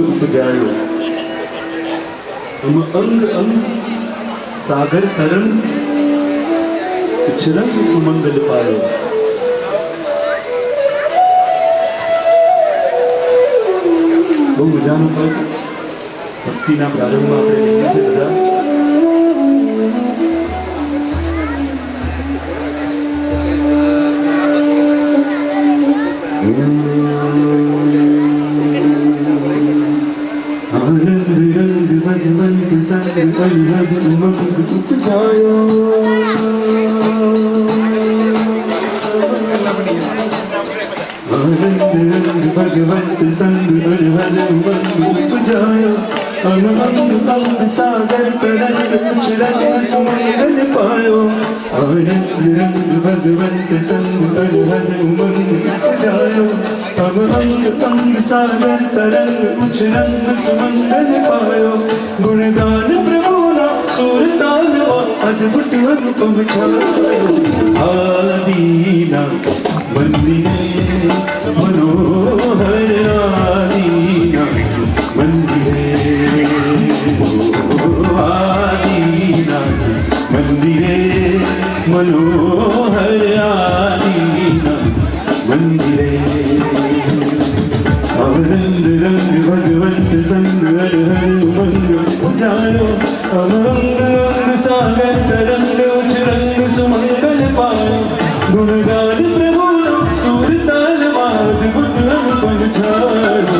उपजायो हम अंग अंग सागर तरंग उछरंग सुमंगल पायो। બહુ મજાનું પદ ભક્તિના પ્રારંભમાં આપણે લઈએ છીએ બધા. आनंद रंग भगवंत संग परिहर उमंग उपजायो आनंद रंग भगवंत संग परिहर उमंग उपजायो अंग अंग अंग सागर तरंग उछरंग सुमंगल पायो आनंद रंग भगवंत संग परिहर उमंग उपजायो अंग अंग अंग सागर तरंग उछरंग सुमंगल पायो गुणगान प्रभुना सुर ताल अद्भुत अनुपम छायो आदीना मंदिरे मनोहर आदीना मंदिरे आदीना मंदिरे मनोहर आदीना मंदिरे आनंद रंग भगवंत संग हर हर उमंग उपजायो अंग अंग सागर तरंग उछरंग सुमंगल पायो गुणगान प्रभु सुर ताल अद्भुत अनुपम छायो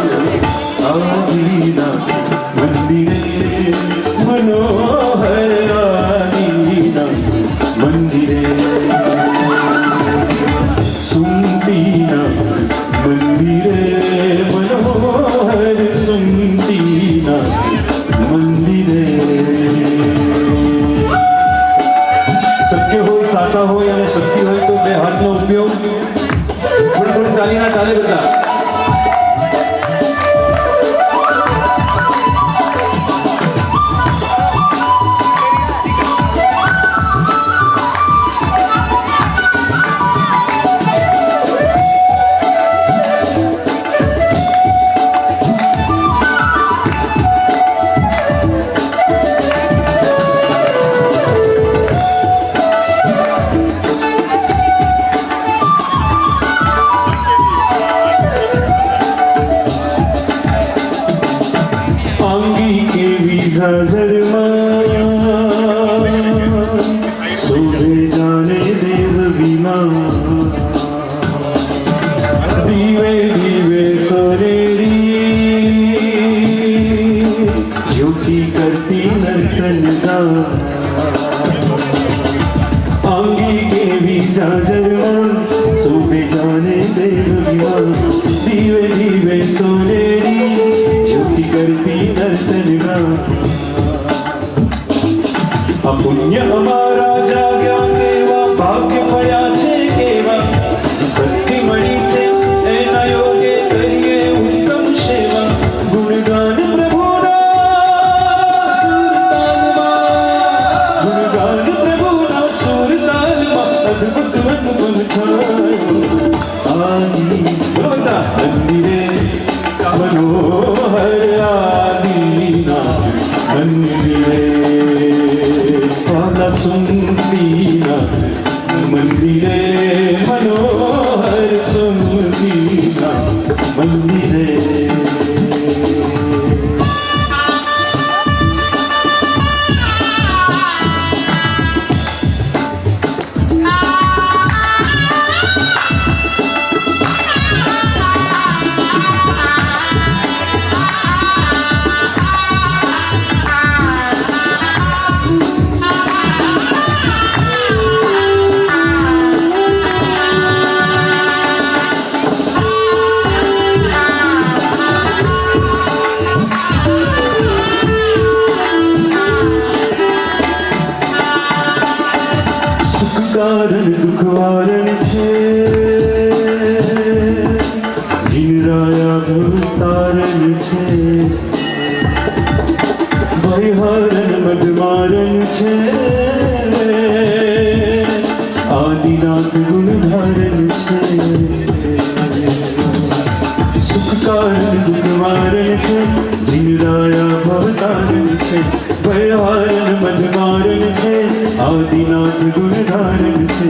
आदीना मंदिरे मनोहर आदीना मंदिरे सुमतीना मंदिरे मनोहर सुमतीना मंदिरे शक्य हो साचा हो या शक्ति हो तो બે હાથનો ઉપયોગ થોડી તાલીના તાલે બધા शोभे जाने देव विमान दीवे दीवे सोनेरी ज्योति करती नर्तन आंगी के भी जाजरमान शोभे जाने देव विमान दीवे दीवे सोनेरी ज्योति करती नर्तन पुण्य हमारा जाग्या केवा भाग्य पड़ा छे केवा शक्ति मળી છે એના યોગે કરીએ ઉત્તમ સેવા ગુણગાન પ્રભુના સુરતાલમાં ગુણગાન પ્રભુના સુરતાલમાં અદ્ભુત અનુપમ છાયો આદિ બધા મંદિરે मनोहर आदीना मंदिरे पाला सुमतीना मंदिरे मनोहर सुमतीना मंदिरे कारण दुख वारण छे जीराया तारण छे भयहारण मदमारण छे आदिनाथ गुण धारण छे सुख कारण दुख वारण छे लाया भवतारण से भयहारण मधमारण से आदिनाथ गुणधारण से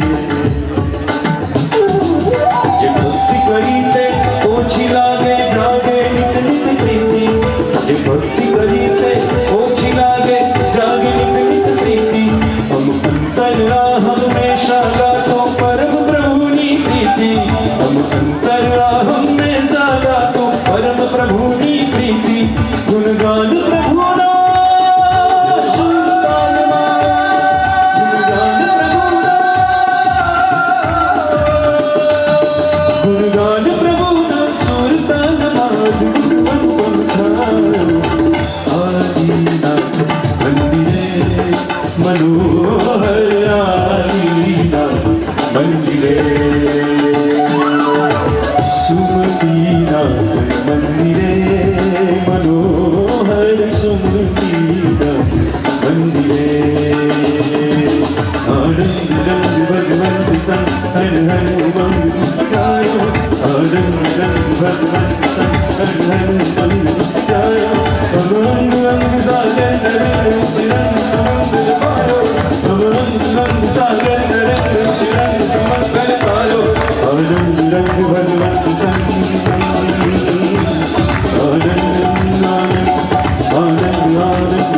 जे भक्ति करी ते ओछी लागे जागे नित नित प्रीति जे भक्ति करी ते ओछी लागे जागे नित नित प्रीति हम अंतर हमेशा गातो परम प्रभु नी प्रीति हम अंतर हमेशा गातो परम प्रभु नी प्रीति गुणगान प्रभु ना गुणगान प्रभु ना सुरतान आदिनाथ मंदिरे मनोहर आदिनाथ मंदिरे सुमतीनाथ मंदिरे मनोहर सुमतीनाथ मंदिरे आनंद रंग भगवंत संग हर हर उमंग जायो आनंद रंग भगवंत संग हर हर उमंग जायो अंग अंग सागर रंग चिरंग समंगल पायो अंग अंग सागर रंग चिरंग समंगल पायो आनंद रंग भगवंत संग आनंद आनंद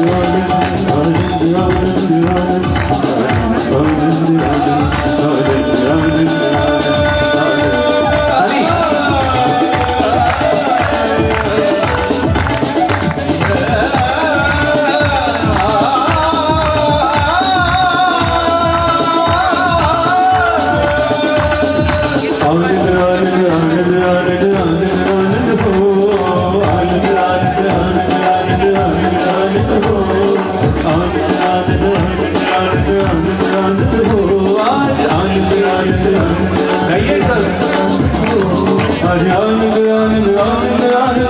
आनंद आनंद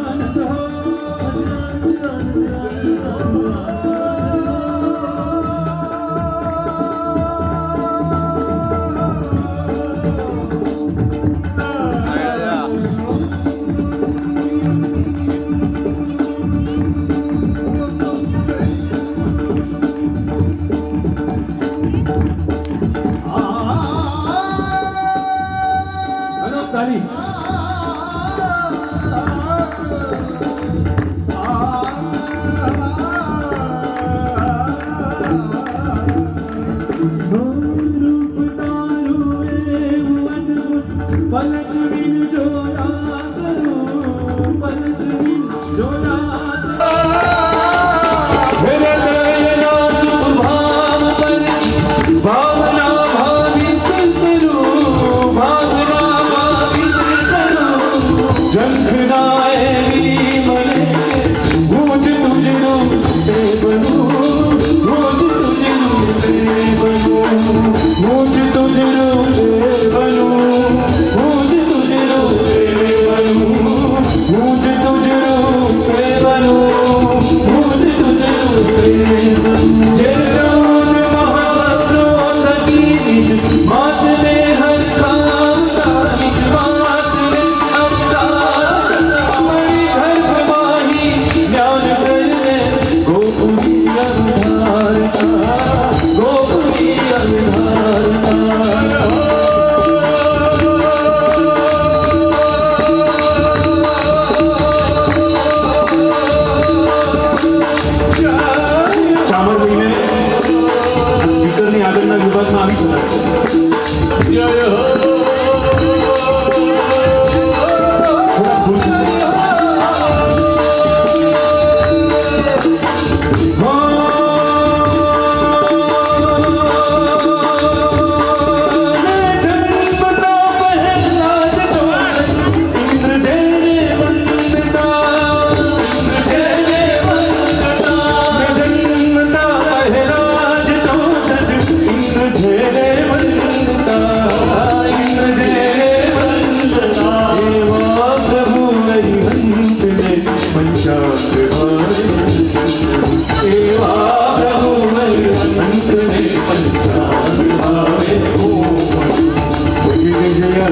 आनंद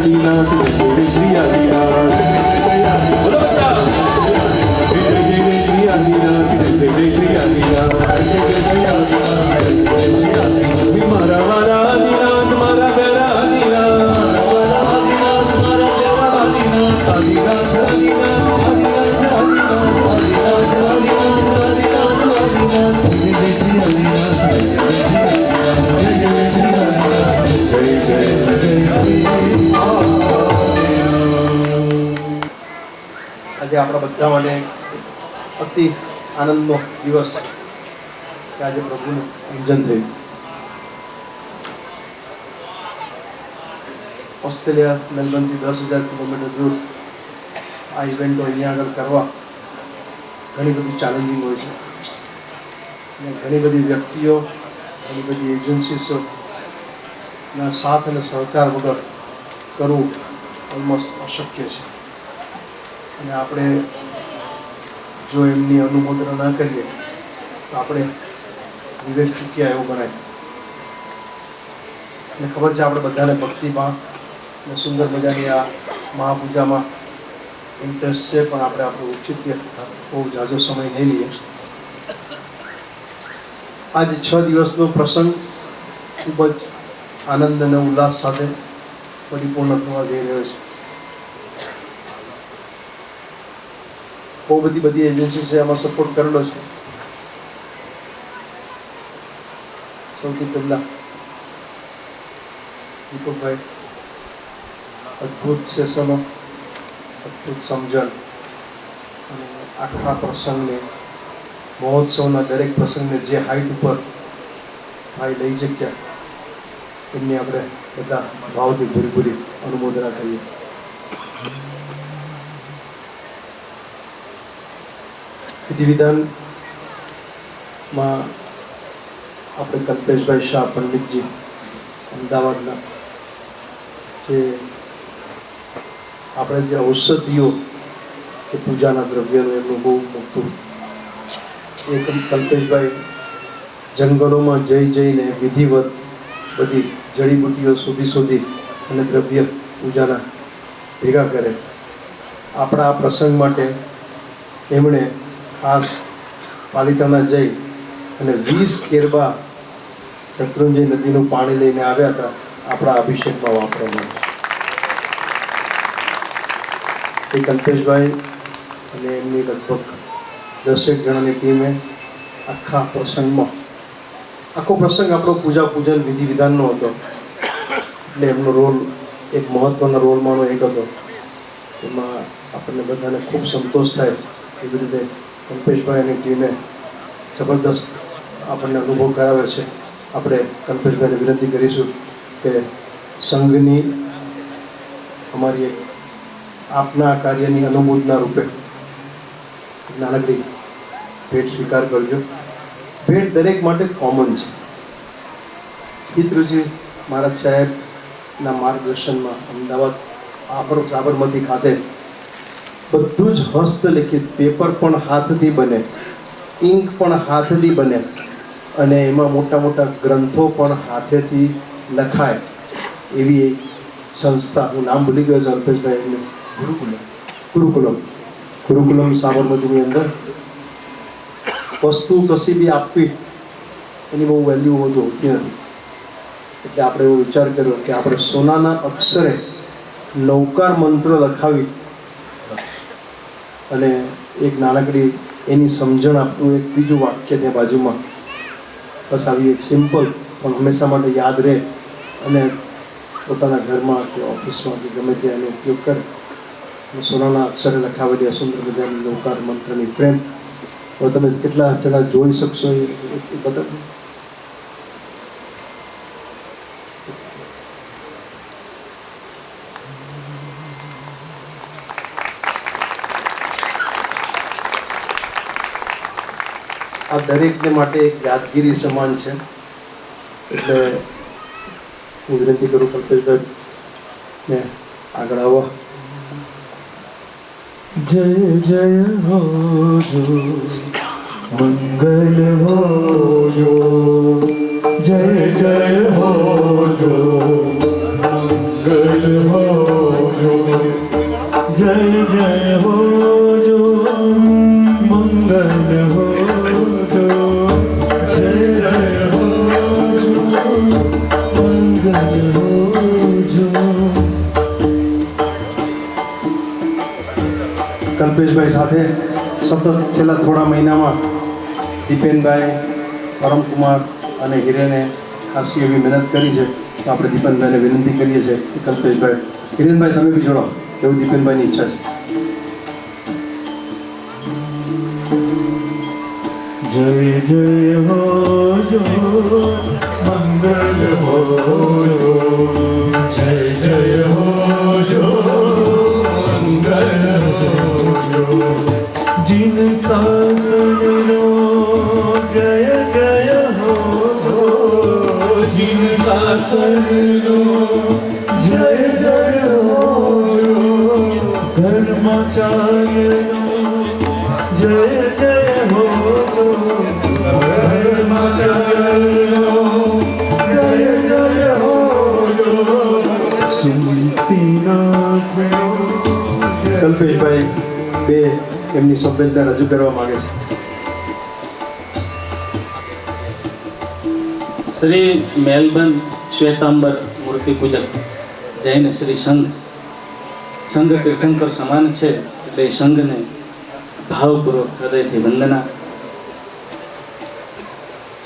આદિનાથ, જય શ્રી આદિનાથ. બોલો બધા. જય શ્રી આદિનાથ, જય શ્રી આદિનાથ, જય શ્રી આદિનાથ, જય શ્રી આદિનાથ. મારા વાલા આદિનાથ, મારા વેરા આદિનાથ, મારા આદિનાથ, મારા વેરા આદિનાથ, આદિનાથ, આદિનાથ, આદિનાથ, આદિનાથ, આદિનાથ, આદિનાથ, આદિનાથ, આદિનાથ. જય શ્રી આદિનાથ, જય શ્રી આદિનાથ, જય શ્રી આદિનાથ, જય જય આજે આપણા બધા માટે અતિ આનંદનો દિવસ કે આજે પ્રભુનું પૂજન થયું. ઓસ્ટ્રેલિયા મેલબર્નથી 10,000 કિલોમીટર દૂર આ ઇવેન્ટો અહીંયા આગળ કરવા ઘણી બધી ચેલેન્જિંગ હોય છે અને ઘણી બધી વ્યક્તિઓ, ઘણી બધી એજન્સીસોના સાથ અને સહકાર વગર કરવું ઓલમોસ્ટ અશક્ય છે. અને આપણે જો એમની અનુમોદના ના કરીએ તો આપણે વિવેક ચૂક્યા એવું ગણાય. અને ખબર છે આપણે બધાને ભક્તિમાં અને સુંદર મજાની આ મહાપૂજામાં ઇન્ટરેસ્ટ છે, પણ આપણે આપણું ઔચિત્ય બહુ ઝાઝો સમય નહીં લઈએ. આજે 6 દિવસનો પ્રસંગ ખૂબ જ આનંદ અને ઉલ્લાસ સાથે પરિપૂર્ણ થવા જઈ રહ્યો છે. બહુ બધી એજન્સી આમાં સપોર્ટ કરેલો છે. સૌથી પહેલા દીપકભાઈ અદ્ભુત સેશનો, અદ્ભુત સમજણ અને આખા પ્રસંગને, મહોત્સવના દરેક પ્રસંગને જે હાઈટ ઉપર ભાઈ લઈ શક્યા એમની આપણે બધા ભાવથી પૂરી અનુમોદના કરીએ. વિધિવિધાનમાં આપણે કલ્પેશભાઈ શાહ પંડિતજી અમદાવાદના, જે આપણે જે ઔષધિઓ કે પૂજાના દ્રવ્યનું એમનું બહુ મોટું એ કલ્પેશભાઈ જંગલોમાં જઈને વિધિવત બધી જડીબુટ્ટીઓ શોધી અને દ્રવ્ય પૂજાના ભેગા કરે. આપણા આ પ્રસંગ માટે એમણે ખાસ પાલિતાણા જઈ અને 20 કેરબા શત્રુંજય નદીનું પાણી લઈને આવ્યા હતા આપણા અભિષેકમાં વાપરવા માટે. એ કલ્પેશભાઈ અને એમની લગભગ 10 જણાની ટીમે આખા પ્રસંગમાં, આખો પ્રસંગ આપણો પૂજન વિધિ વિધાનનો હતો, એટલે એમનો રોલ એક મહત્વનો રોલમાંનો એક હતો. એમાં આપણને બધાને ખૂબ સંતોષ થાય એવી રીતે કલ્પેશભાઈ અને ટીમે જબરદસ્ત આપણને અનુભવ કરાવે છે. આપણે કલ્પેશભાઈને વિનંતી કરીશું કે સંઘની અમારી એક આપના કાર્યની અનુમોદના રૂપે નાનકડી ભેટ સ્વીકાર કરજો. ભેટ દરેક માટે કોમન છે. પિતૃજી મહારાજ સાહેબના માર્ગદર્શનમાં અમદાવાદ સાબરમતી ખાતે બધું જ હસ્તલિખિત, પેપર પણ હાથથી બને, ઇંક પણ હાથથી બને અને એમાં મોટા ગ્રંથો પણ હાથેથી લખાય એવી એક સંસ્થા, હું નામ ભૂલી ગયો છું અલ્પેશભાઈ, એમનું ગુરુકુલમ સાબરમતીની અંદર વસ્તુ કશી બી આપવી એની બહુ વેલ્યુ હોતી નથી. એટલે આપણે એવો વિચાર કર્યો કે આપણે સોનાના અક્ષરે નૌકાર મંત્ર લખાવી અને એક નાનકડી એની સમજણ આપતું એક બીજું વાક્ય ત્યાં બાજુમાં, બસ આવી એક સિમ્પલ પણ હંમેશા માટે યાદ રહે અને પોતાના ઘરમાં કે ઓફિસમાં કે ગમે ત્યાં એનો ઉપયોગ કરે. સોનાના અક્ષરે લખાવેલી અસુંદર મજાની નૌકાર મંત્રની ફ્રેમ. હવે તમે કેટલા જણા જોઈ શકશો એ બતાવો. આ દરેકને માટે એક યાદગીરી સમાન છે. એટલે હું વિનંતી કરું કલ્પેશભાઈ ને આગળ આવવા. જય જય હો જો મંગલ હો જો, જય જય હો જો મંગલ હો जय हो जो मंगल हो जो जय जय हो जो मंगल हो जो। કલ્પેશભાઈ સાથે સતત છેલ્લા થોડા મહિનામાં દીપેનભાઈ, પરમકુમાર અને હિરેને ખાસી એવી મહેનત કરી છે. તો આપણે દીપેનભાઈને વિનંતી કરીએ છીએ કે કલ્પેશભાઈ, હિરેનભાઈ તમે બી જોડો, એવું દીપેનભાઈની ઈચ્છા છે. जय जय हो जो मंगल हो जो जय जय हो जो मंगल हो जो। जिन शासनो जय जय हो जिन शासनो जय जय हो जो धर्माचार्यनो जय जय हो धर्माचार्यनो जय जय हो सुमतिनाथनो। કલ્પેશભાઈ બે એમની સંવેદના રજૂ કરવા માંગે છે. શ્રી મેલબર્ન શ્વેતાંબર મૂર્તિ પૂજક જૈન શ્રી સંઘ તીર્થંકર સમાન છે એટલે એ સંઘને ભાવપૂર્વક હૃદયથી વંદના.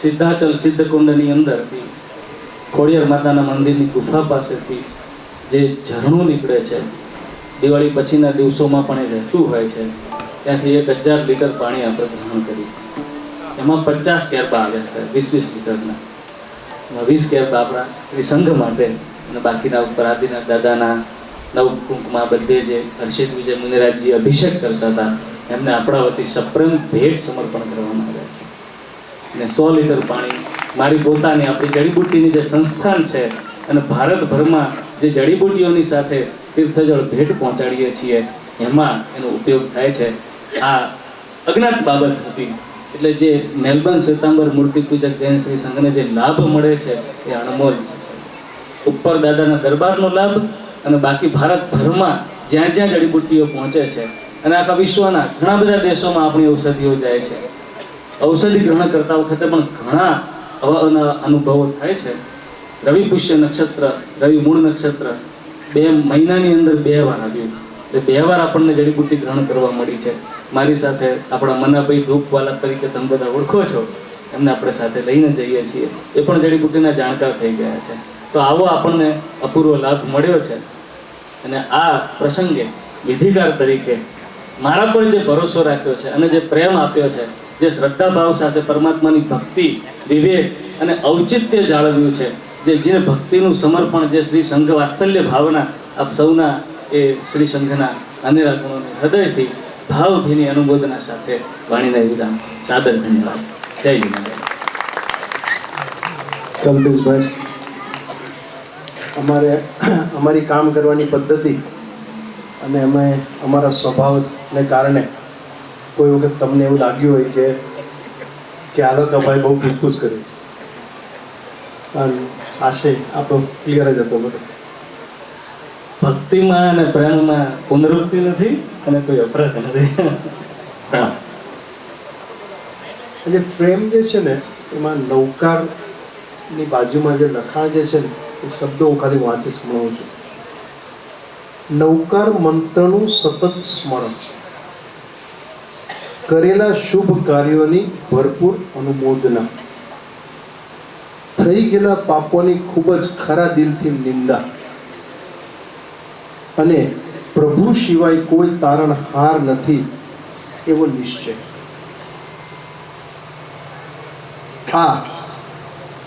સિદ્ધાચલ સિદ્ધકુંડની અંદરથી ખોડિયાર માતાના મંદિરની ગુફા પાસેથી જે ઝરણું નીકળે છે, દિવાળી પછીના દિવસોમાં પણ એ રહેતું હોય છે, ત્યાંથી 1000 લીટર પાણી આપણે ગ્રહણ કર્યું. એમાં 50 કેરબા આવ્યા છે, 20-20 લીટરના. 20 કેરબા આપણા શ્રી સંઘ માટે અને બાકીના ઉપર આદિના દાદાના નવ કુંકમાં બધે જે હર્ષિત વિજય મુનિરાજજી અભિષેક કરતા હતા એમને આપણા વતી સપ્રેમ ભેટ સમર્પણ કરવામાં આવ્યા છે. અને 100 લીટર પાણી મારી પોતાની આપણી જડીબુટ્ટીની જે સંસ્થાન છે અને ભારતભરમાં જે જડીબુટ્ટીઓની સાથે તીર્થજળ ભેટ પહોંચાડીએ છીએ એમાં એનો ઉપયોગ થાય છે. આ અજ્ઞાત બાબત હતી. એટલે જે મેલબર્ન શ્વેતાંબર મૂર્તિ પૂજક જૈન શ્રી સંઘને જે લાભ મળે છે એ અણમોલ છે. ઉપર દાદાના દરબારનો લાભ અને બાકી ભારતભરમાં જ્યાં જ્યાં જડીબુટ્ટીઓ પહોંચે છે અને આખા વિશ્વના ઘણા બધા દેશોમાં આપણી ઔષધિઓ જાય છે. ઔષધિ ગ્રહણ કરતા વખતે પણ ઘણા અનુભવો થાય છે. રવિ પુષ્ય નક્ષત્ર, રવિ મૂળ નક્ષત્ર 2 મહિનાની અંદર 2 વાર આવ્યું. એટલે 2 વાર આપણને જડીબુટ્ટી ગ્રહણ કરવા મળી છે. મારી સાથે આપણા મનાભાઈ ધૂપવાલા તરીકે તમે બધા ઓળખો છો, એમને આપણે સાથે લઈને જઈએ છીએ. એ પણ જડીબુટ્ટીના જાણકાર થઈ ગયા છે. તો આવો આપણને અપૂર્વ લાભ મળ્યો છે. અને આ પ્રસંગે વિધિકાર તરીકે મારા પર જે ભરોસો રાખ્યો છે અને જે પ્રેમ આપ્યો છે, જે શ્રદ્ધાભાવ સાથે પરમાત્માની ભક્તિ, વિવેક અને ઔચિત્ય જાળવ્યું છે, જે ભક્તિનું સમર્પણ, જે શ્રી સંઘ વાત્સલ્ય ભાવના આપ સૌના એ શ્રી સંઘના અનેરા ગુણોને હૃદયથી ભાવભીની અનુમોદના સાથે વાણીના વિધાન સાદર ધન્યવાદ. જય જીવન. કલ્પેશભાઈ, અમારી કામ કરવાની પદ્ધતિ અને અમે અમારા સ્વભાવને કારણે કોઈ વખત તમને એવું લાગ્યું હોય કે આલોકાભાઈ બહુ ખુશ કરે છે, અને આશય આપણો ક્લિયર જ હતો બધો. ભક્તિમાં અને પ્રેમમાં પુનરુક્તિ નથી અને કોઈ અપરાધ નથી. જે ફ્રેમ જે છે ને એમાં નૌકારની બાજુમાં જે લખાણ જે છે ને એ શબ્દો હું ખાલી વાંચી સંભળાવું છું. નૌકાર મંત્રનું સતત સ્મરણ, કરેલા શુભ કાર્યોની ભરપૂર અનુમોદના, થઈ ગયેલા પાપોની ખૂબ જ ખરા દિલથી નિંદા અને પ્રભુ સિવાય કોઈ તારણહાર નથી એવો નિશ્ચય. આ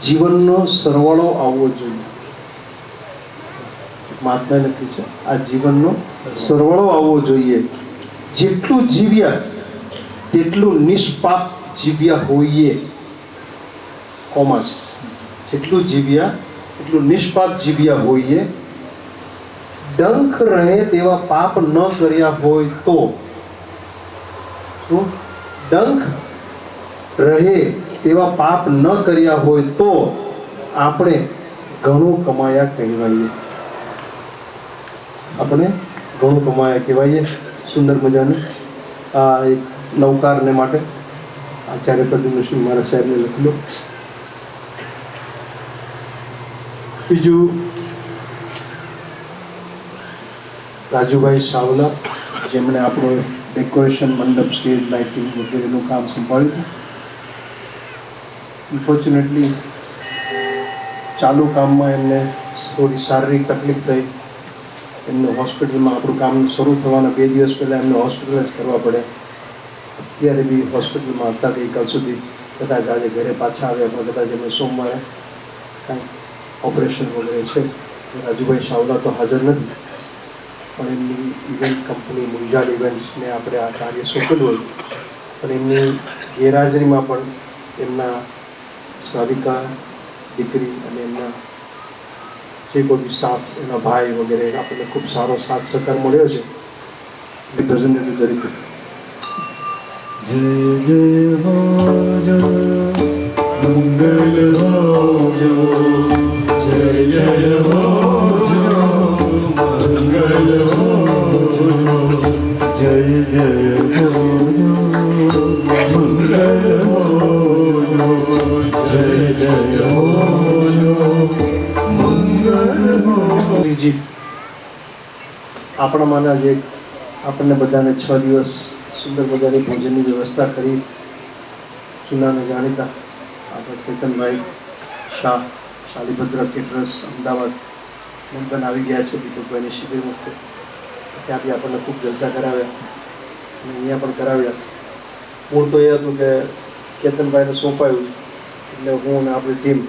જીવનનો સરવાળો આવવો જોઈએ. મહાત્મા લખ્યું છે આ જીવનનો સરવાળો આવવો જોઈએ. જેટલું જીવ્યા તેટલું નિષ્પાપ જીવ્યા હોઈએ. કોમા છે. જેટલું જીવ્યા એટલું નિષ્પાપ જીવ્યા હોઈએ. ડંખ રહે તેવા પાપ ન કર્યા હોય તો ડંખ રહે તેવા પાપ ન કર્યા હોય તો આપણે ઘણું કમાયા કહેવાઈએ. આપણે ઘણું કમાયા કહેવાઈએ. શું સુંદર મજાનું આ એક નવકારને માટે આચાર્ય પ્રદ્યુમ્નસિંહ મહારાજ સાહેબને લખેલું. બીજું રાજુભાઈ સાવલા, જેમણે આપણું ડેકોરેશન, મંડપ, સ્ટેજ, લાઇટિંગ વગેરેનું કામ સંભાળ્યું હતું. અનફોર્ચ્યુનેટલી ચાલુ કામમાં એમને થોડી શારીરિક તકલીફ થઈ. એમને હોસ્પિટલમાં આપણું કામ શરૂ થવાના 2 દિવસ પહેલાં એમને હોસ્પિટલાઇઝ કરવા પડે. અત્યારે બી હોસ્પિટલમાં હતા ગઈકાલ સુધી. કદાચ આજે ઘરે પાછા આવ્યા, પણ કદાચ એમને સોમવારે કાંઈ ઓપરેશન વગેરે છે. રાજુભાઈ સાવલા તો હાજર નથી, પણ એમની ઇવેન્ટ કંપની મુંજાલ ઇવેન્ટ્સને આપણે આ કાર્ય સોંપેલું હોય, પણ એમની ગેરહાજરીમાં પણ એમના સાવિકા, દીકરી અને એમના જે કોઈ બી સ્ટાફ, એના ભાઈ વગેરે આપણને ખૂબ સારો સાથ સહકાર મળ્યો છે. રિપ્રેઝેન્ટેટિવ તરીકે જય જય હો જો મંગલ હો જો, જય જય હો જો મંગલ હો જો, જય જય હો જો મંગલ હો જો, જય જય હો જો મંગલ હો. જી આપણામાંના જે આપણને બધાને 6 દિવસ સુંદર મજાની ભોજનની વ્યવસ્થા કરી જૂનાને જાણીતા આપણે કેતનભાઈ શાહ, શાલીભદ્ર કેટરર્સ અમદાવાદ પણ આવી ગયા છે દીપકભાઈની શિબિર વખતે. ત્યાં બી આપણને ખૂબ જલસા કરાવ્યા અને અહીંયા પણ કરાવ્યા. મૂળ તો એ હતું કે કેતનભાઈને સોંપાયું એટલે હું અને આપણી ટીમ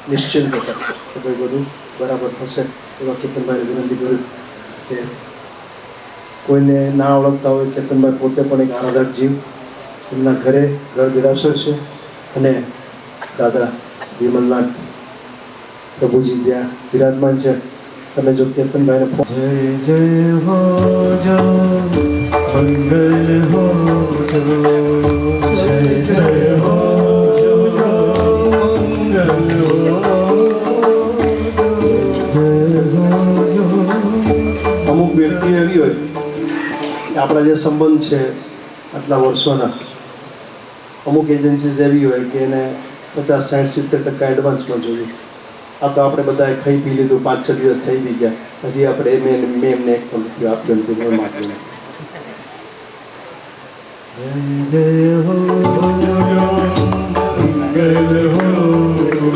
નિશ્ચિંત હતા કે ભાઈ બધું બરાબર થશે. એવા કેતનભાઈને વિનંતી કર્યું કે કોઈને ના ઓળખતા હોય, કેતનભાઈ પોતે પણ એક આરાધક જીવ, એમના ઘરે ઘર દેરાસર છે અને દાદા વિમલનાથ પ્રભુજી ત્યાં બિરાજમાન છે. તમે જો કેતનભાઈને જય જય હો જો મંગલ હો જો, જય જય હો જો મંગલ હો જો. અમુક વ્યક્તિ એવી હોય કે આપણા જે સંબંધ છે આટલા વર્ષોના, અમુક એજન્સીસ એવી હોય કે એને 50, 60, 70% એડવાન્સમાં જોઈએ. આ તો આપણે બધાએ ખાઈ પી લીધું, 5-6 દિવસ થઈ બી ગયા, હજી આપણે મેં એમને એક પણ રૂપિયો આપ્યો નથી, મેં માગ્યું નહીં. જય જય હો જો મંગલ હો જો,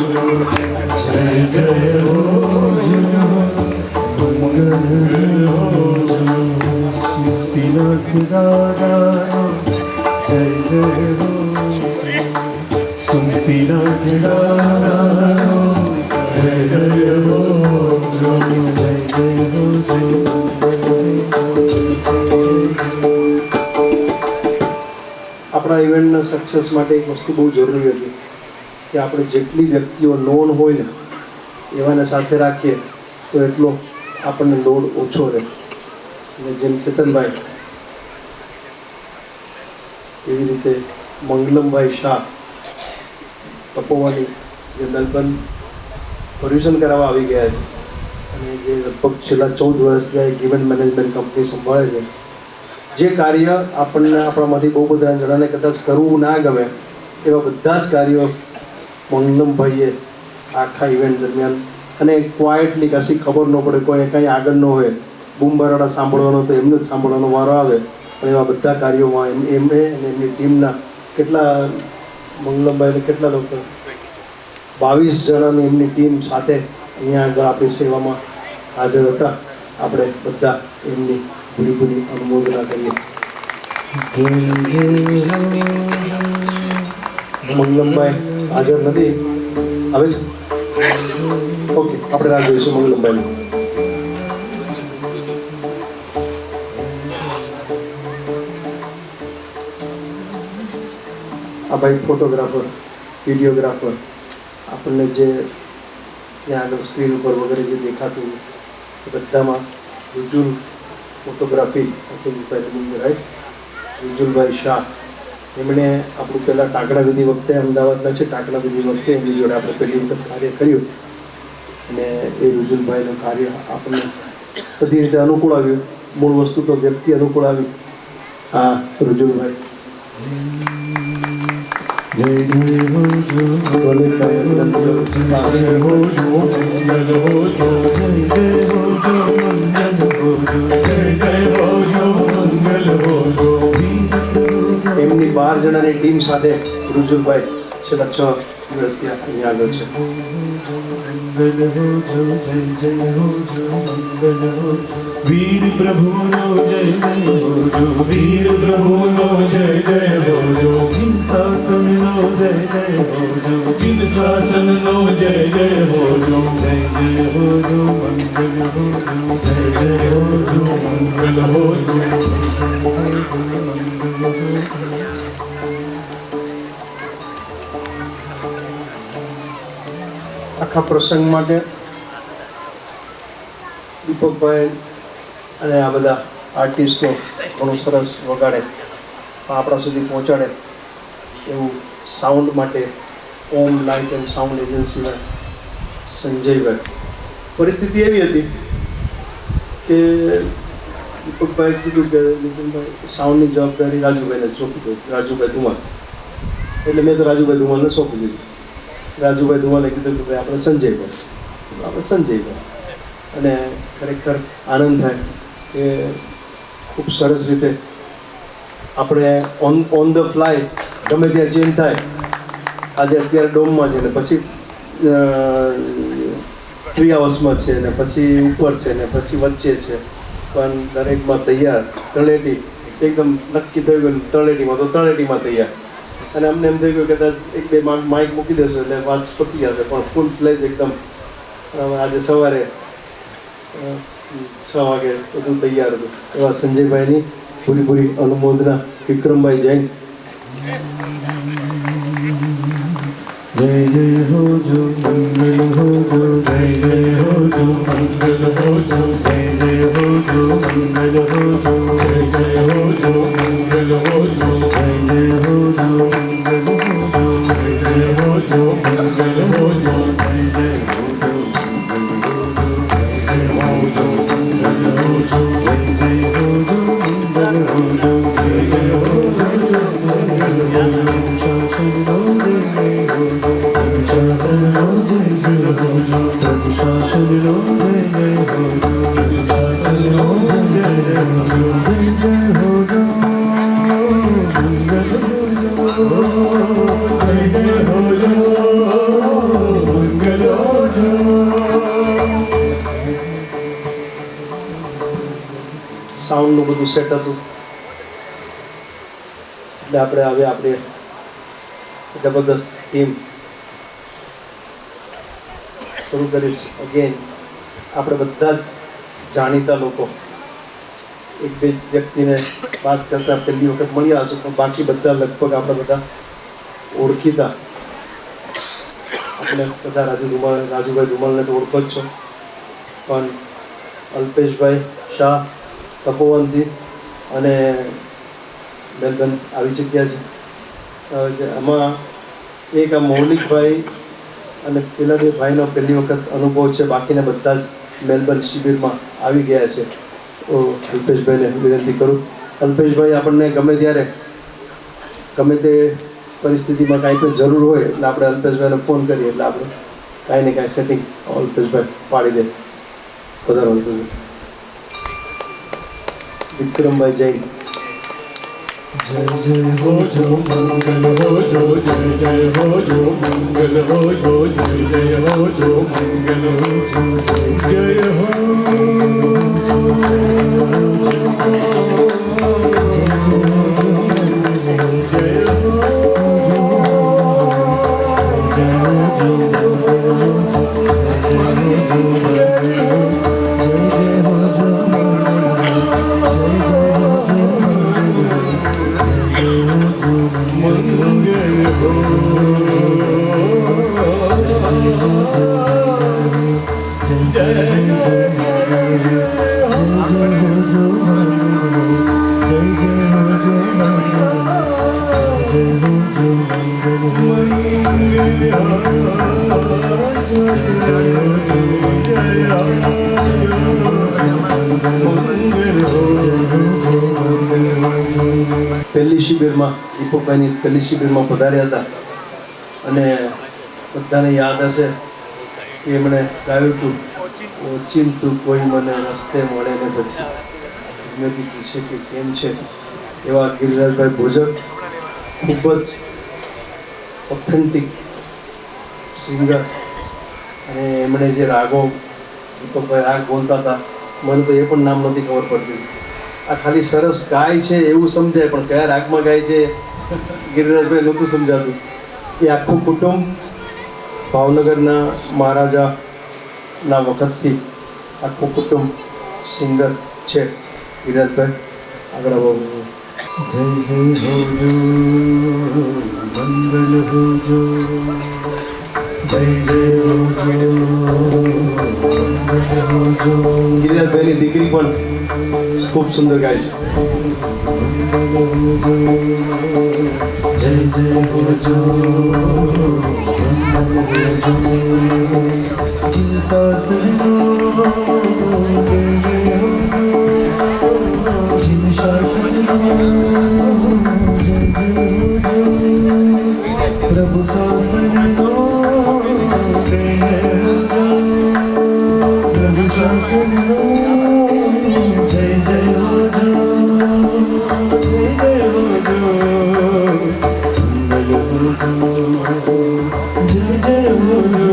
જય જય હો જો મંગલ હો જો. સુખીનાથ દાદા જય જય હો, સુખીનાથ દાદા જય જય હો જો, જય જય હો જો. આપણા ઇવેન્ટના સક્સેસ માટે એક વસ્તુ બહુ જરૂરી હતી કે આપણે જેટલી વ્યક્તિઓ નોન હોય ને એવાને સાથે રાખીએ તો એટલો આપણને લોડ ઓછો રહે. અને જેમ કેતનભાઈ, એવી રીતે મંગલમભાઈ શાહ તપોવાની જે મેલબર્ન પોલ્યુશન કરાવવા આવી ગયા છે અને જે લગભગ છેલ્લા 14 વર્ષથી એક ઇવેન્ટ મેનેજમેન્ટ કંપની સંભાળે છે. જે કાર્ય આપણને આપણામાંથી બહુ બધા જણાને કદાચ કરવું ના ગમે એવા બધા જ કાર્યો મંગલમભાઈએ આખા ઇવેન્ટ દરમિયાન, અને ક્વાઇટલી કશી ખબર ન પડે, કોઈ કંઈ આગળ ન હોય, બૂમ બરાડા સાંભળવાનો તો એમને જ સાંભળવાનો વારો આવે, પણ એવા બધા કાર્યોમાં એમને અને એમની ટીમના કેટલા, મંગલમભાઈને કેટલા લોકો, 22 જણાની એમની ટીમ સાથે અહીંયા આગળ આપણી સેવામાં હાજર હતા. આપણે બધા એમની ભૂરી અનુમોદના કરીએ. મંગલમભાઈ હાજર નથી, આવે છે? ઓકે, આપણે રાહ જોઈશું મંગલમભાઈની. આ ભાઈ ફોટોગ્રાફર, વિડીયોગ્રાફર, આપણને જે ત્યાં આગળ સ્ક્રીન ઉપર વગેરે જે દેખાતું એ બધામાં રુજુલ ફોટોગ્રાફી રાઈટ, રુજુલભાઈ શાહ, એમણે આપણું પહેલાં ટાંકણા વિધિ વખતે અમદાવાદના છે, ટાંકણા વિધિ વખતે એમની જોડે આપણે પહેલી વખત કાર્ય કર્યું અને એ રુજુલભાઈનું કાર્ય આપણને બધી રીતે અનુકૂળ આવ્યું. મૂળ વસ્તુ તો વ્યક્તિ અનુકૂળ આવી. હા, રુજુલભાઈ. એમની 12 જણાની ટીમ સાથે રુજુલભાઈ છેલ્લા 6 દિવસથી અહીંયા આગળ છે. વીર પ્રભુનો જય જય હોજો, વીર પ્રભુનો જય જય હોજો, જીન શાસનનો જય જય હોજો, જીન શાસનનો જય જય હોજો, જય જય હોજો, મંગલ હોજો, જય જય હોજો, મંગલ હોજો. આખા પ્રસંગ માટે દીપકભાઈ અને આ બધા આર્ટિસ્ટો ઘણું સરસ વગાડે, આપણા સુધી પહોંચાડે એવું સાઉન્ડ માટે ઓમ લાઇટ એન્ડ સાઉન્ડ એજન્સીના સંજયભાઈ. પરિસ્થિતિ એવી હતી કે દીપકભાઈ કીધું કે નીતિનભાઈ સાઉન્ડની જવાબદારી રાજુભાઈને સોંપી દો, રાજુભાઈ ધુમાલ. એટલે મેં તો રાજુભાઈ ધુમાલને સોંપી દીધું. રાજુભાઈ ધુમાલે કીધું કે ભાઈ આપણે સંજયભાઈ. અને ખરેખર આનંદ થાય કે ખૂબ સરસ રીતે આપણે ઓન ધ ફ્લાય ગમે ત્યાં ચેન્જ થાય. આજે અત્યારે ડોમમાં છે ને પછી ટ્રી હાઉસમાં છે ને પછી ઉપર છે ને પછી વચ્ચે છે, પણ દરેકમાં તૈયાર તળેટી એકદમ નક્કી થઈ ગયું. તળેટીમાં તો તળેટીમાં તૈયાર. અને અમને એમ થઈ ગયું કે કદાચ 1-2 માઇક મૂકી દેશો એટલે વાત પતી જશે, પણ ફૂલ ફ્લેજ એકદમ આજે સવારે 6 વાગે બધું તૈયાર હતું. એવા સંજયભાઈની પૂરી અનુમોદના. વિક્રમભાઈ જૈન. જય જય હોજો, મંગલ હોજો, જય જય હોજો, મંગલ હોજો, જય જય હોજો, મંગલ હોજો, જય જય હોજો, મંગલ હોજો, જય જય હોજો, મંગલ હોજો, જય જય હોજો, મંગલ હોજો, જય જય સાઉન્ડનું બધું સેટ હતું એટલે આપણે જબરદસ્ત ટીમ શરૂ કરીશ. અગેન આપણે બધા જ જાણીતા લોકો, 1-2 વ્યક્તિને વાત કરતા પહેલી વખત મળ્યા હશે, પણ બાકી બધા લગભગ આપણે બધા ઓળખીતા. આપણે બધા રાજુભાઈ ધુમાલને તો ઓળખો જ છો, પણ અલ્પેશભાઈ શાહ તપોવનથી અને મેલબર્ન આવી ચૂક્યા છે. આમાં એક આ મૌલિકભાઈ અને પેલા 2 ભાઈનો પહેલી વખત અનુભવ છે, બાકીના બધા જ મેલબર્ન શિબિરમાં આવી ગયા છે. તો અલ્પેશભાઈને વિનંતી કરું. અલ્પેશભાઈ આપણને ગમે ત્યારે ગમે તે પરિસ્થિતિમાં કાંઈ તો જરૂર હોય એટલે આપણે અલ્પેશભાઈને ફોન કરીએ એટલે આપણે કાંઈ ને કાંઈ સેટિંગ અલ્પેશભાઈ પાડી દે. વધારો અલ્પેશભાઈ. વિક્રમભાઈ જૈન. જય જય હોજો, મંગલ હોજો, જય જય હોજો, મંગલ હોજો, જય જય હોજો, મંગલ હોજો, જય જય મંગલ શિબિરમાં દીપકભાઈની પહેલી શિબિરમાં પધાર્યા હતા અને બધાને યાદ હશે કે એમણે ગાયું હતું ઓચિંતું કોઈ મને રસ્તે મળે ને પછી મેં પૂછે કે કેમ છે એવા ગિરિરાજભાઈ ભોજક ખૂબ જ ઓથેન્ટિક સિંગર અને એમણે જે રાગો દીપકભાઈ રાગ બોલતા હતા મને તો એ પણ નામ નથી ખબર પડતી. આ ખાલી સરસ ગાય છે એવું સમજાય પણ કયા રાગમાં ગાય છે ગિરિરાજભાઈ નહોતું સમજાતું. એ આખું કુટુંબ ભાવનગરના મહારાજાના વખતથી આખું કુટુંબ સિંગર છે. ગિરિરાજભાઈ આગળ આવો. જય જય હોજો મંગલ હોજો જય જય હોજો મંગલ હોજો. ગિરિરાજભાઈની દીકરી પણ ખૂબ સુંદર ગાય છે. જય જય હોજો મંગલ હોજો જીન શાસનો જય જય હોજો જીન શાસનો જય જય હોજો પ્રભુ શાસનો જય જય હોજો પ્રભુ શાસનો જય જય હોજો જય જય હોજો મંગલ હોજો જય જય હોજો.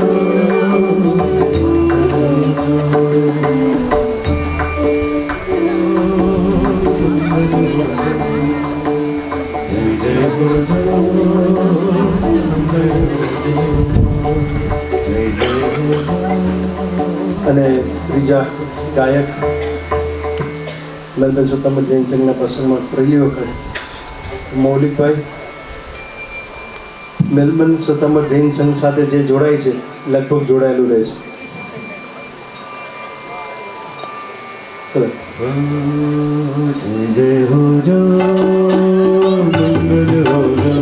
અને ત્રીજા ગાયક લંડન સુતામત જૈન સંઘના પ્રસંગમાં પહેલી વખત મૌલિકભાઈ મેલબર્ન સુતામત જૈન સંઘ સાથે જે જોડાય છે લગભગ જોડાયેલું રહે છે. ચલો. જય જય હોજો મંગલ હોજો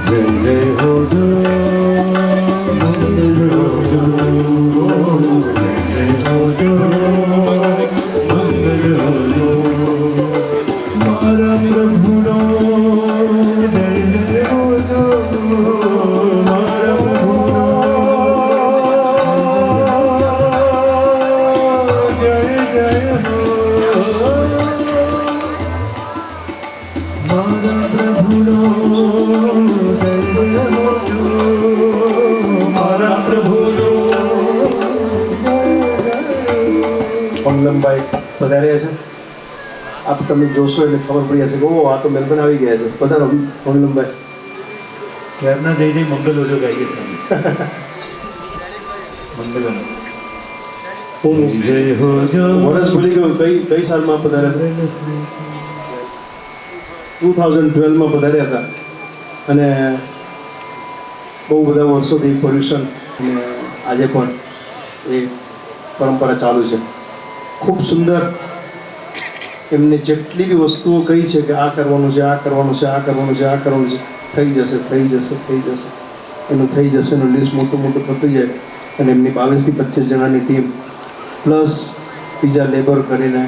જય જય હોજો મંગલ હોજો જય જય હોજો મંગલ હોજો મારા પ્રભુનો જય જય હોજો મારા પ્રભુનો જય જય હો મારા પ્રભુનો જય જય હોજો મારા પ્રભુનો મંગલમભાઈ પધાર્યા છે. આપ તમે જોશો એટલે ખબર પડી જશે કે ઓ આ તો મેલબર્ન આવી ગયા છે. પધારો મંગલમભાઈ. ક્યારના જય જય મંગલ હોજો ગાઈએ છે મંગલ હું જય હોજો વર્ષ ભૂલી ગયો કઈ સાલમાં પધાર્યા? 2012માં પધાર્યા હતા અને બહુ બધા વર્ષોથી પોલ્યુશન અને આજે પણ એ પરંપરા ચાલુ છે. ખૂબ સુંદર એમને જેટલી બી વસ્તુઓ કહી છે કે આ કરવાનું છે, આ કરવાનું છે, આ કરવાનું છે, આ કરવાનું છે, થઈ જશે થઈ જશે થઈ જશે એનું થઈ જશે એનું લિસ્ટ મોટું મોટું થતું જાય. અને એમની 22 થી 25 જણાની ટીમ પ્લસ બીજા લેબર કરીને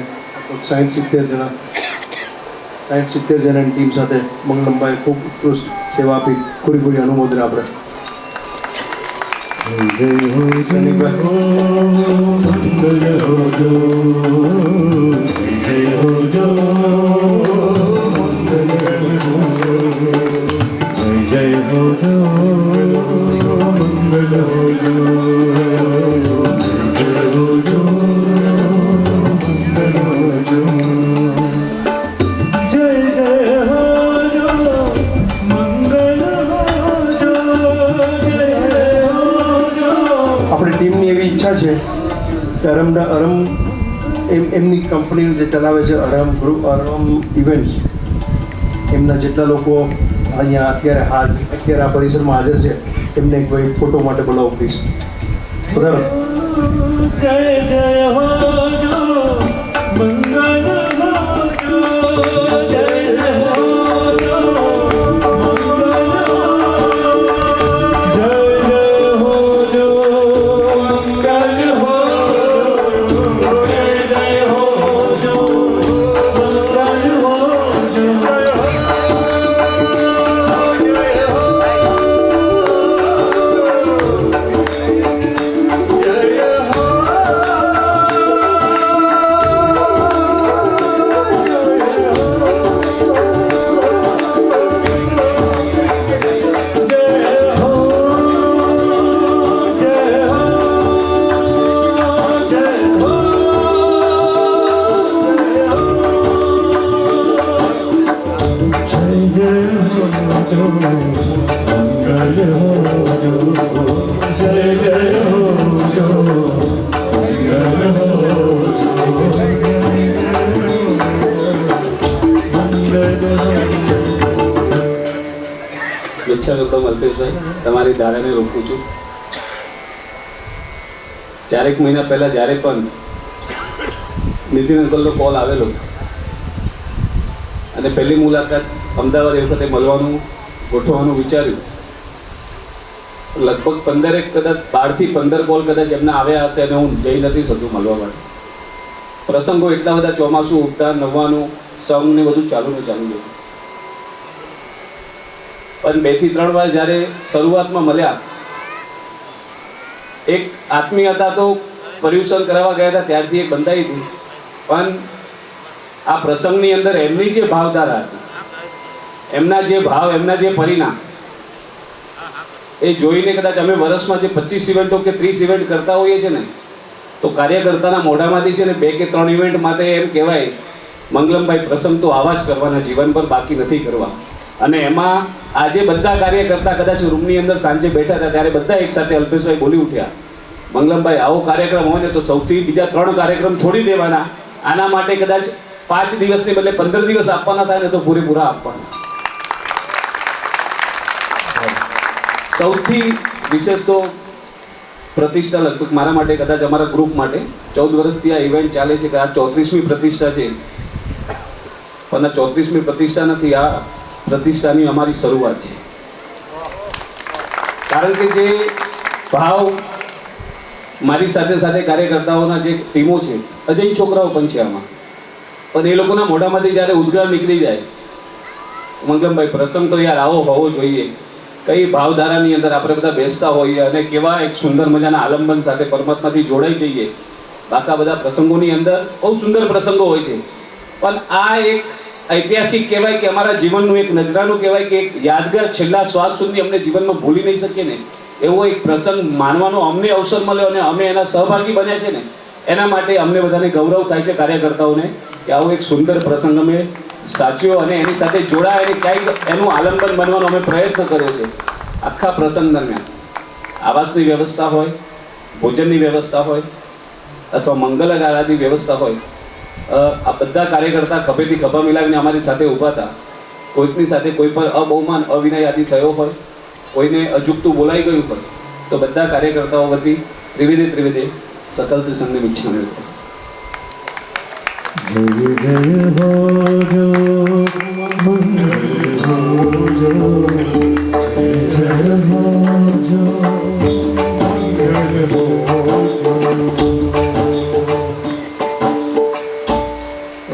60-70 જણાની ટીમ સાથે મંગલમભાઈ ખૂબ ઉત્કૃષ્ટ સેવા આપી. પૂરી પૂરી અનુમોદન આપણે. જય હોજો મંગલ હોજો જય હોજો મંગલ હોજો જય જય હોજો મંગલ હોજો જય હોજો મંગલ હોજો જય જય હોજો મંગલ હોજો જય જય હોજો. આપણી ટીમની એવી ઈચ્છા છે કે એમની કંપની જે ચલાવે છે અરમ ગ્રુપ અરમ ઇવેન્ટ્સ એમના જેટલા લોકો અહીંયા અત્યારે આ પરિસરમાં હાજર છે એમને એક ભાઈ ફોટો માટે બોલાવો પ્લીઝ. બરાબર. જય જય હોજો મંગલ હોજો જય જય હોજો મંગલ હોજો જય જય હોજો મંગલ હોજો અલ્પેશભાઈ, તમારી ધારાને રોકું છું. 4 મહિના પહેલા જ્યારે પણ નીતિન અંકલનો કોલ આવેલો અને પહેલી મુલાકાત અમદાવાદ એ વખતે મળવાનું ગોઠવવાનું વિચાર્યું, લગભગ 15 કદાચ 12 થી 15 કોલ કદાચ એમના આવ્યા હશે અને હું જઈ નથી શકું મળવા માટે. પ્રસંગો એટલા બધા, ચોમાસું ઉગતા, નવવાનું સંગ ને બધું ચાલુ ગયું. પણ 2 થી 3 વાર જ્યારે શરૂઆતમાં મળ્યા, એક આત્મીયતા તો પર્યુષણ કરાવવા ગયા હતા ત્યારથી એક બંધાઈ હતી, પણ આ પ્રસંગની અંદર એમની જે ભાવધારા હતી, એમના જે ભાવ, એમના જે પરિણામ, એ જોઈને કદાચ અમે વર્ષમાં જે 25 ઇવેન્ટો કે 30 ઇવેન્ટ કરતા હોઈએ છીએ ને, તો કાર્યકર્તાના મોઢામાંથી છે ને 2 કે 3 ઇવેન્ટ માટે એમ કહેવાય, મંગલમભાઈ પ્રસંગ તો આવા જ કરવાના, જીવન પર બાકી નથી કરવા. અને એમાં આજે બધા કાર્યકર્તા કદાચ રૂમની અંદર સાંજે બેઠા હતા ત્યારે બધા એક સાથે અલ્પેશભાઈ બોલી ઉઠ્યા, મંગલમભાઈ આવો કાર્યક્રમ હોય ને તો સૌથી બીજા 3 કાર્યક્રમ છોડી દેવાના, આના માટે કદાચ 5 દિવસને બદલે 15 દિવસ આપવાના થાય ને તો પૂરેપૂરા આપવાના. સૌથી વિશેષ તો પ્રતિષ્ઠા લગતું મારા માટે, કદાચ અમારા ગ્રુપ માટે 14 વર્ષથી આ ઇવેન્ટ ચાલે છે, કે આ 34મી પ્રતિષ્ઠા છે, પણ આ 34મી પ્રતિષ્ઠા નથી, આ પ્રતિષ્ઠાની અમારી શરૂઆત છે. કારણ કે જે ભાવ મારી સાથે સાથે કાર્યકર્તાઓના જે ટીમો છે, અજય છોકરાઓ પણ છે આમાં, પણ એ લોકોના મોઢામાંથી જ્યારે ઉદ્ગાર નીકળી જાય, મંગલમભાઈ પ્રસંગ તો યાર આવો હોવો જોઈએ, કઈ ભાવધારાની અંદર આપણે બધા બેસતા હોઈએ અને કેવા એક સુંદર મજાના આલંબન સાથે પરમાત્માથી જોડાઈ જઈએ. બાકા બધા પ્રસંગોની અંદર બહુ સુંદર પ્રસંગો હોય છે, પણ આ એક ઐતિહાસિક કહેવાય કે અમારા જીવનનું એક નજરાનું કહેવાય કે એક યાદગાર છેલ્લા શ્વાસ સુધી અમને જીવનમાં ભૂલી નહીં શકીએ ને એવો એક પ્રસંગ માનવાનો અમને અવસર મળ્યો અને અમે એના સહભાગી બન્યા છે ને, એના માટે અમને બધાને ગૌરવ થાય છે કાર્યકર્તાઓને કે આવો એક સુંદર પ્રસંગ અમે સાચ્યો અને એની સાથે જોડાય અને ક્યાંય એનું આલંબન બનવાનો અમે પ્રયત્ન કર્યો છે. આખા પ્રસંગ દરમિયાન આવાસની વ્યવસ્થા હોય, ભોજનની વ્યવસ્થા હોય અથવા મંગલગારાની વ્યવસ્થા હોય, આ બધા કાર્યકર્તા ખભેથી ખભા મિલાવીને અમારી સાથે ઊભા હતા. કોઈકની સાથે કોઈ પર અબહુમાન, અવિનય આદિ થયો હોય, કોઈને અજુગતું બોલાઈ ગયું હોય, તો બધા કાર્યકર્તાઓ વતી ત્રિવેદે સકલ શ્રી સંઘને મિચ્છામી હતો.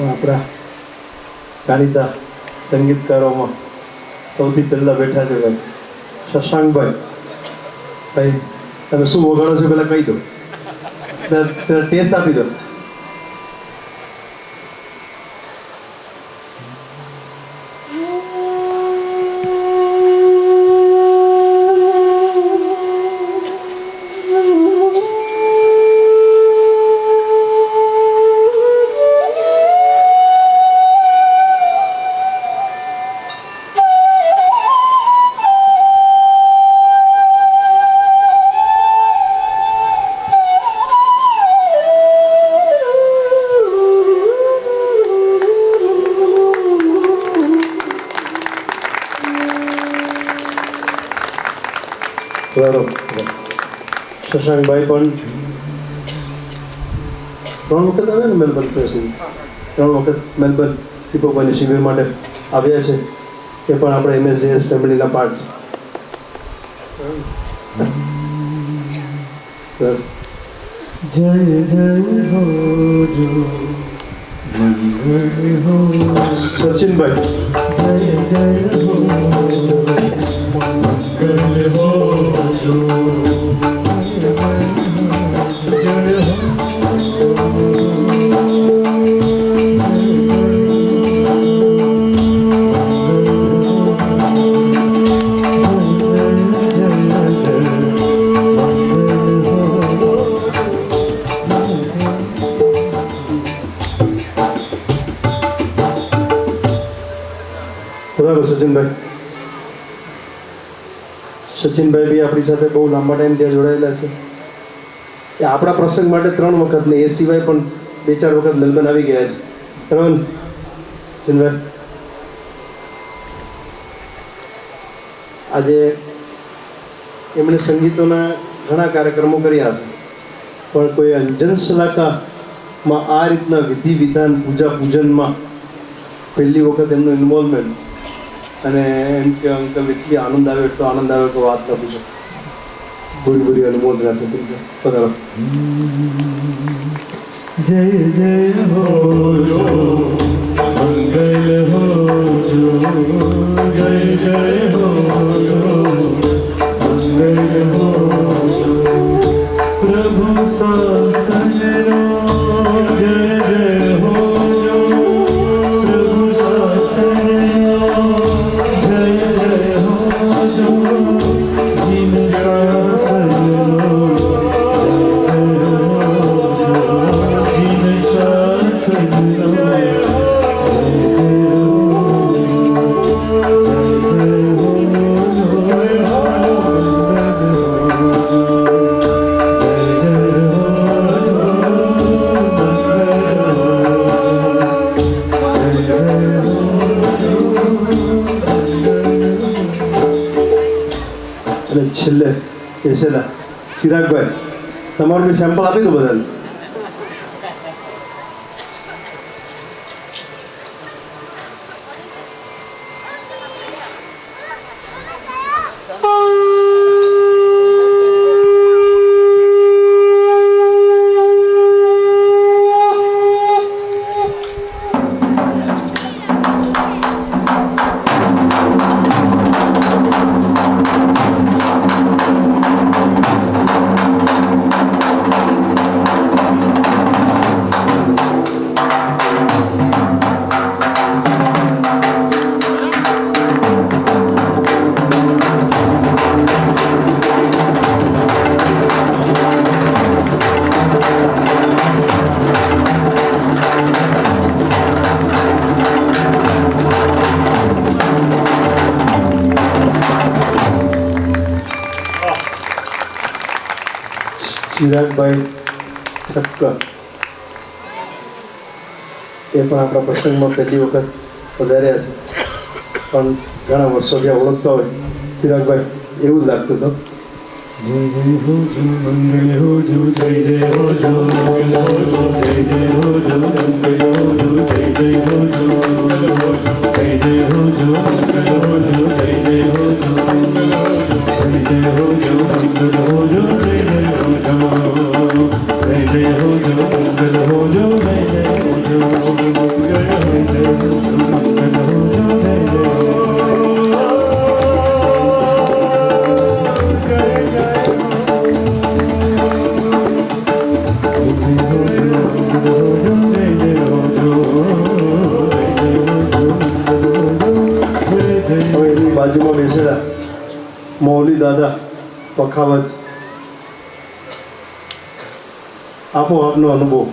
આપણા જાણીતા સંગીતકારોમાં સૌથી પહેલા બેઠા છે ભાઈ શશાંકભાઈ. ભાઈ તમે શું વગાડો છો પેલા કહી દો, ટેસ્ટ આપી દો. શશાંકભાઈ પણ 3 વખત આવે ને મેલબર્ન પ્રેસની, 3 વખત મેલબર્ન દીપકભાઈની શિબિર માટે આવ્યા છે. એ પણ આપણે MSJS ફેમિલીના પાર્ટ છે. જય જય હો જો મંગળ હો સચિનભાઈ. જય જય હો મંગળ હો જો સચિનભાઈ બી આપણી સાથે બહુ લાંબા ટાઈમ ત્યાં જોડાયેલા છે. એ આપણા પ્રસંગ માટે 3 વખત ને એ સિવાય પણ 2-4 વખત મેલબર્ન આવી ગયા છે. બરાબર સચિનભાઈ, આજે એમણે સંગીતોના ઘણા કાર્યક્રમો કર્યા છે, પણ કોઈ અંજન શલાકામાં આ રીતના વિધિ વિધાન પૂજા પૂજનમાં પહેલી વખત એમનું ઇન્વોલ્વમેન્ટ, અને એમ કે અંકલ એટલી આનંદ આવે, એટલો આનંદ આવે તો વાત ન પૂછો. બુરી બુરી અનુમોદના થતી છે. પધારો. જય જય હો જો મંગલ હો જો, જય જય હો જો મંગલ હો જો, પ્રભુ શાસનનો જય જય હો જો, પ્રભુ શાસનનો જય જય હો જો, જીન શાસનનો અને છેલ્લે કેશેલા ચિરાગભાઈ, તમારું બી સેમ્પલ આપી દો બધાને. ચિરાગભાઈ ઠક્કર એ પણ આપણા પ્રસંગમાં પહેલી વખત પધાર્યા છે, પણ ઘણા વર્ષોથી ઓળખતા હોય. ચિરાગભાઈ, એવું જ લાગતું હતું. જય જય હો જો મંગલ હો જો, જય જય હો જો મંગલ હો જો, જય જય હો જો મંગલ હો જો, જય જય હો જો મંગલ હો જો, જય જય હો જો મંગલ હો જો, જય જય હો જો મંગલ હો જો, જય જય હો જો મંગલ હો જો, જય જય હો જો, જય જય હો જો મંગલ હો જો, જય જય હો જો, જય જય હો જો મંગલ હો જો, જય જય હો. હવે એની બાજુમાં બેસેલા મૌલી દાદા પખાવત, આપો આપનો અનુભવ.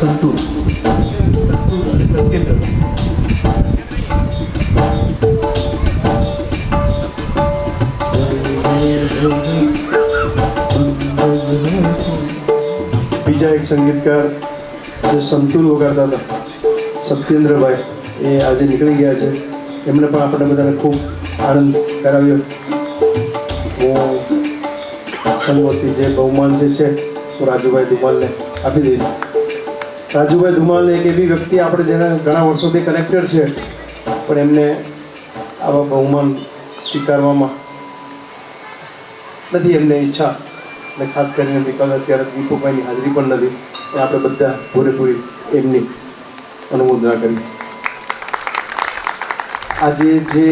સંતુર અને સત્યેન્દ્ર બીજા એક સંગીતકાર જે સંતુલ વગાડતા હતા સત્યેન્દ્રભાઈ, એ આજે નીકળી ગયા છે. એમને પણ આપણે બધાને ખૂબ આનંદ કરાવ્યો. હું સંગોથી જે બહુમાન જે છે હું રાજુભાઈ ધુમાલને આપી દઈશ. રાજુભાઈ ધુમાલ એક એવી વ્યક્તિ આપણે જેને ઘણા વર્ષોથી કનેક્ટેડ છે, પણ એમને આવા બહુમાન સ્વીકારવામાં નથી એમને ઈચ્છા, અને ખાસ કરીને બીકોઝ અત્યારે દીપુભાઈની હાજરી પણ નથી, એ આપણે બધા પૂરેપૂરી એમની અનુમોદના કરી. આજે જે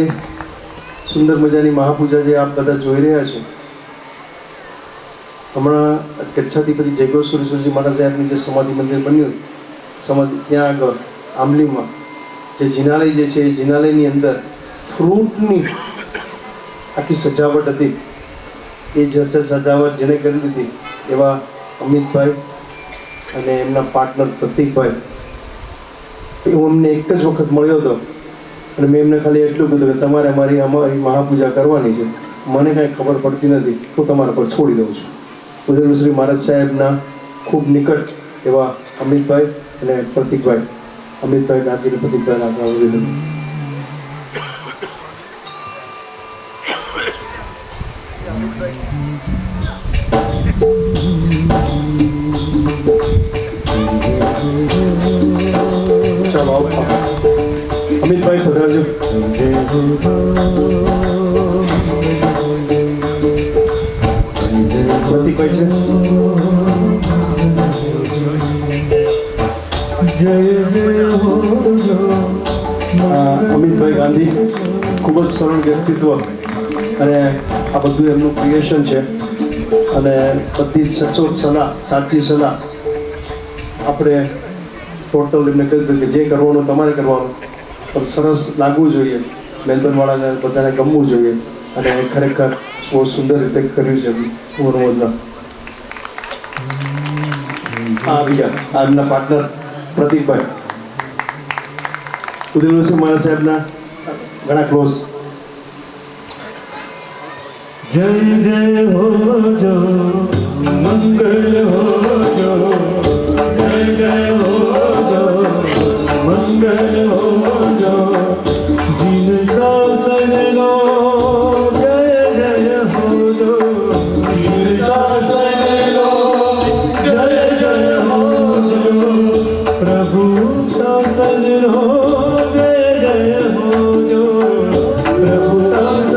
સુંદર મજાની મહાપૂજા જે આપ બધા જોઈ રહ્યા છો, હમણાં કચ્છાધિપતિ જયગોસ્વરેશ્વરજી મહારાજ સાહેબનું જે સમાધિ મંદિર બન્યું, સમાધિ ત્યાં આગળ આંબલીમાં જે જિનાલય જે છે એ જિનાલયની અંદર ફ્રૂટની આખી સજાવટ હતી. એ જે સજાવટ જેને કરી દીધી એવા અમિતભાઈ અને એમના પાર્ટનર પ્રતિકભાઈ, હું અમને એક જ વખત મળ્યો હતો અને મેં એમને ખાલી એટલું કીધું કે તમારે અમારી મહાપૂજા કરવાની છે, મને કાંઈ ખબર પડતી નથી, હું તમારા પર છોડી દઉં છું. ઉદય શ્રી મહારાજ સાહેબના ખૂબ નિકટ એવા અમિતભાઈ અને પ્રતિકભાઈ, અમિતભાઈ ગાંધીને પ્રતિકભાઈ નાખવા વધુ. ચાલો આવો અમિતભાઈ પધારજો. પ્રતિકભાઈ છે. અમિતભાઈ ગાંધી ખૂબ જ સરળ વ્યક્તિત્વ, અને આ બધું એમનું ક્રિએશન છે, અને બધી જ સચોટ સલાહ, સાચી સલાહ આપણે ટોટલ એમને કહી દીધું કે જે કરવાનું તમારે કરવાનું, પણ સરસ લાગવું જોઈએ, મેલબર્નવાળાને બધાને ગમવું જોઈએ, અને ખરેખર બહુ સુંદર રીતે કર્યું છે અનુમોદના. આવી ગયા આજના પાર્ટનર પ્રતિકભાઈ, ઉદયસિંહ મહારાજ સાહેબના ઘણા ક્લોઝ. જય જય હો જો મંગલ હો જો, જય જય હો જો મંગલ હો જો, જીન શાસનનો જય જય હો જો, જીન શાસનનો જય જય હો જો, પ્રભુ શાસનનો જય જય હો જો, પ્રભુ શાસન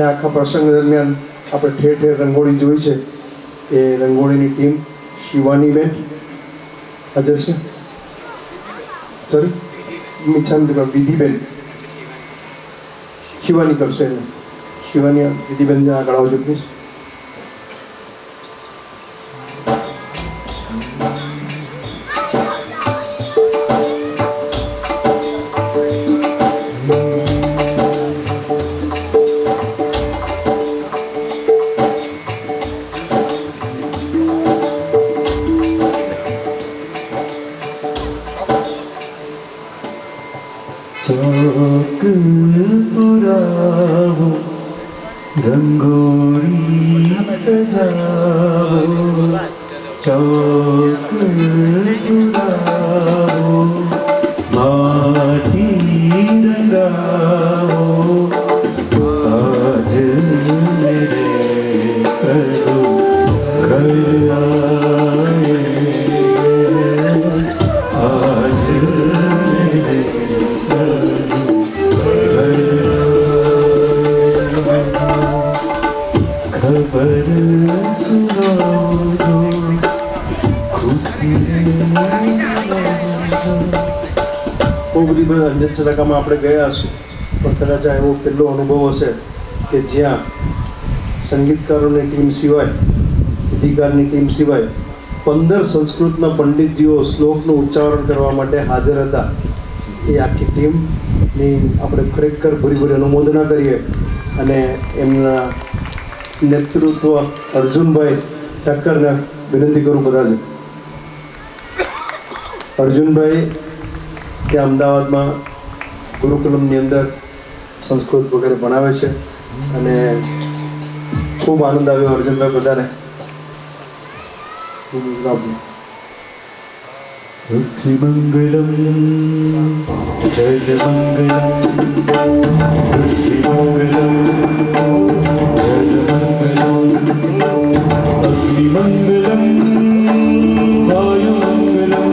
આખા પ્રસંગ દરમિયાન આપણે ઠેર ઠેર રંગોળી જોઈ છે. એ રંગોળીની ટીમ શિવાનીબેન હાજર છે, સોરી મિચ્છામી વિધિબેન, શિવાની કરશે એને. શિવાની વિધિબેન આગળ આવજો પ્લીઝ. ચોક પુરાવો, રંગોળી સજાવો, ચોક પુરાવો, માટી રંગાવો, આજ મેરે કરો ઘર આએ, આજ મેરે खबर सुनाओ जो खुद નસીબ અંજન ચલાકામાં આપણે ગયા હશું, પણ કદાચ આ એવો પહેલો અનુભવ હશે કે જ્યાં સંગીતકારોની ટીમ સિવાય, ગીતિકારની ટીમ સિવાય 15 સંસ્કૃતના પંડિતજીઓ શ્લોકનું ઉચ્ચારણ કરવા માટે હાજર હતા. એ આખી ટીમની આપણે ખરેખર ભરી અનુમોદના કરીએ અને એમના નેતૃત્વ અર્જુનભાઈ ઠક્કરને વિનંતી કરું બધા જ. અર્જુનભાઈ ત્યાં અમદાવાદમાં ગુરુકુલમની અંદર સંસ્કૃત વગેરે ભણાવે છે અને ખૂબ આનંદ આવ્યો અર્જુનભાઈ બધાને. ભક્તિમંગલમ જયમંગલમ ભક્તિમંગલમ જયમંગલમ અગ્નિમંગલમ વાયુમંગલમ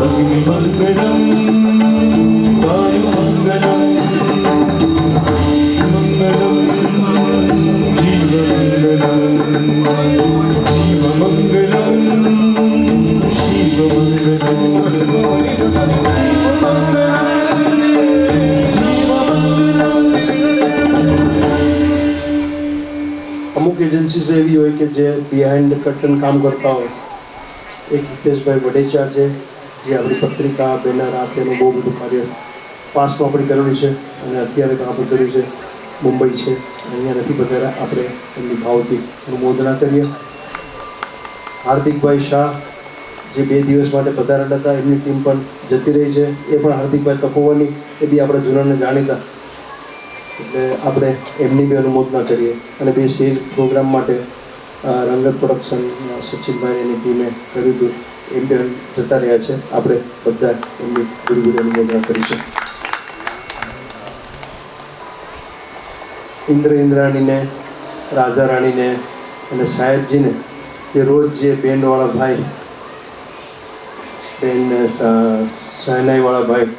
અગ્નિમંગલમ વાયુમંગલમ મંગલમ અમુક એજન્સીસ એવી હોય કે જે બિહાઇન્ડ ધ કર્ટન કામ કરતા હોય. એક હિતેશભાઈ વડેચા છે, જે આપણી પત્રિકા બેનર આ તેનું બહુ બધું કાર્ય પાસ્ટમાં આપણે કરેલું છે અને અત્યારે પણ આપણે કર્યું છે. મુંબઈ છે, અહીંયા નથી બધા, આપણે એમની ભાવથી અનુમોદના કરીએ. હાર્દિકભાઈ શાહ જે 2 દિવસ માટે પધારેલા હતા, એમની ટીમ પણ જતી રહી છે. એ પણ હાર્દિકભાઈ તપોવાની, એ બી આપણા જૂનાને જાણીતા, એટલે આપણે એમની બી અનુમોદના કરીએ. અને 2 સ્ટેજ પ્રોગ્રામ માટે રંગત પ્રોડક્શન સચિનભાઈ એની ટીમે કર્યું હતું, એમ બી જતા રહ્યા છે. આપણે બધા એમની ગુરુગુરી અનુમોદના કરીશું. ઇન્દ્રાણીને, રાજા રાણીને અને સાહેબજીને, એ રોજ જે બેન્ડવાળા ભાઈ, બેન્ડ શહેનાઈવાળા ભાઈ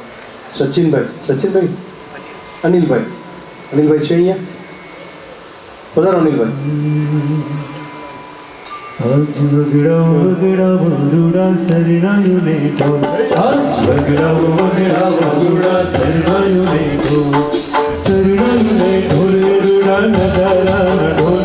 સચિનભાઈ અનિલભાઈ છે અહીંયા, પધારો અનિલભાઈ. આજ વગડા વગડા વગડા સરનાયુને ઢોલ, આજ વગડા વગડા વગડા સરનાયુને ઢોલ, સરનાયુને ઢોલે રૂડા નગારા ઢોલ,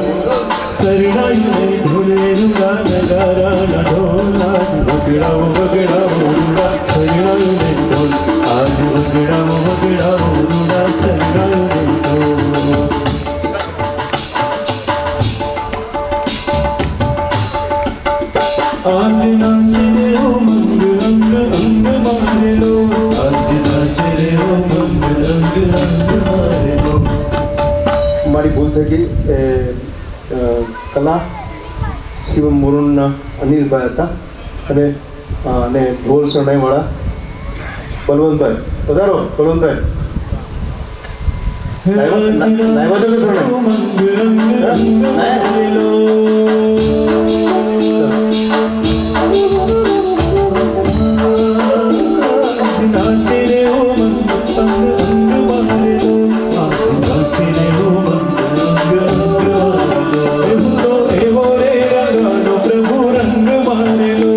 સરનાયુને ઢોલે રૂડા નગારા ઢોલ. આજ વગડા વગડા વગડા સરનાયુને ઢોલ, આજ વગડા વગડા વગડા સરનાયુને ઢોલ. આજ નાચે રે ઓ મંગ અંગ અંગ મારે લો, આજ નાચે રે ઓ મંગ અંગ અંગ મારે લો. મારી ભૂલ થઈ ગઈ. એ કલા શિવમ મુરુનના અનિલભાઈ હતા અને ઢોલ શરણાઈવાળા બલવંતભાઈ. પધારો બલવંતભાઈ. લાવ્યા છો કે શરણાઈ? મંગ અંગ અંગ મારે લો. નાચે રે ઓ મંગ અંગ અંગ મારે લો, આજ નાચે રે ઓ મંગ અંગ અંગ મારે લો. એવો રે રંગાનો પ્રભુ રંગ મારે લો,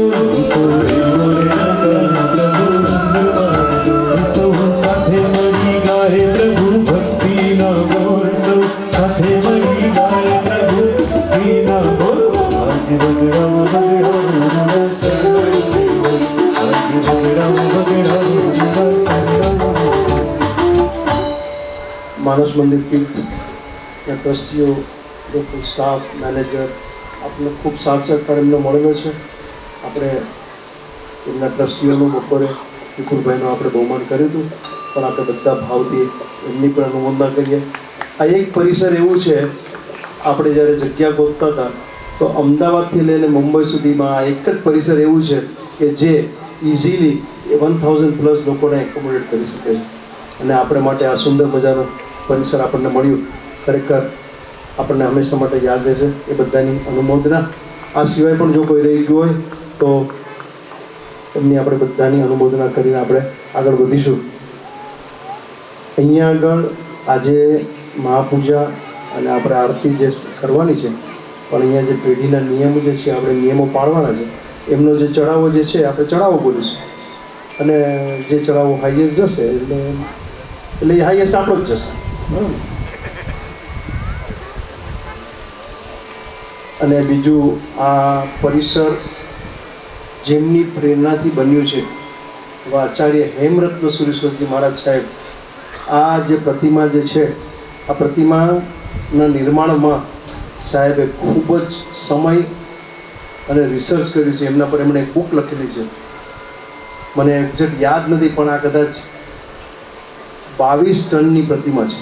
એવો રે રંગાનો પ્રભુ રંગ મારે લો. સૌ સાથે મળી ગાય પ્રભુ ભક્તિના બોલ, સૌ સાથે મળી ગાય પ્રભુ ભક્તિના બોલ. આજ વગડા વગડા વગડા સરનાયુને ઢોલ, આજ વગડા વગડા વગડા સરનાયુને ઢોલ. માનસ મંદિર તીર્થના ટ્રસ્ટીઓ, લોકો, સ્ટાફ, મેનેજર, આપણને ખૂબ સાથ સહકાર એમનો મળેલો છે. આપણે એમના ટ્રસ્ટીઓનું બપોરે વિપુલભાઈનું આપણે બહુમાન કર્યું હતું, પણ આપણે બધા ભાવથી એમની પણ અનુમોદના કરીએ. આ એક પરિસર એવું છે, આપણે જ્યારે જગ્યા ગોતતા હતા તો અમદાવાદથી લઈને મુંબઈ સુધીમાં આ એક જ પરિસર એવું છે કે જે ઇઝીલી 1000+ લોકોને એકોમોડેટ કરી શકે છે. અને આપણે માટે આ સુંદર મજાનું પરિસર આપણને મળ્યું, ખરેખર આપણને હંમેશા માટે યાદ રહેશે. એ બધાની અનુમોદના. આ સિવાય પણ જો કોઈ રહી ગયું હોય તો એમની આપણે બધાની અનુમોદના કરીને આપણે આગળ વધીશું. અહીંયા આગળ આજે મહાપૂજા અને આપણે આરતી જે કરવાની છે, પણ અહીંયા જે પેઢીના નિયમો જે છે, આપણે નિયમો પાળવાના છે. એમનો જે ચડાવો જે છે, આપણે ચડાવો બોલીશું. અને જે ચડાવો હાઈએસ્ટ જશે એટલે એ હાઈએસ્ટ આપણો જ જશે બરાબર. અને બીજું આ પરિસર જેમની પ્રેરણાથી બન્યું છે એવા આચાર્ય હેમરત્ન સુરેશ્વરજી મહારાજ સાહેબ, આ જે પ્રતિમા જે છે આ પ્રતિમાના નિર્માણમાં સાહેબે ખૂબ જ સમય અને રિસર્ચ કર્યું છે. એમના પર એમણે એક બુક લખેલી છે, મને એક્ઝેક્ટ યાદ નથી, પણ આ કદાચ 22 ટનની પ્રતિમા છે.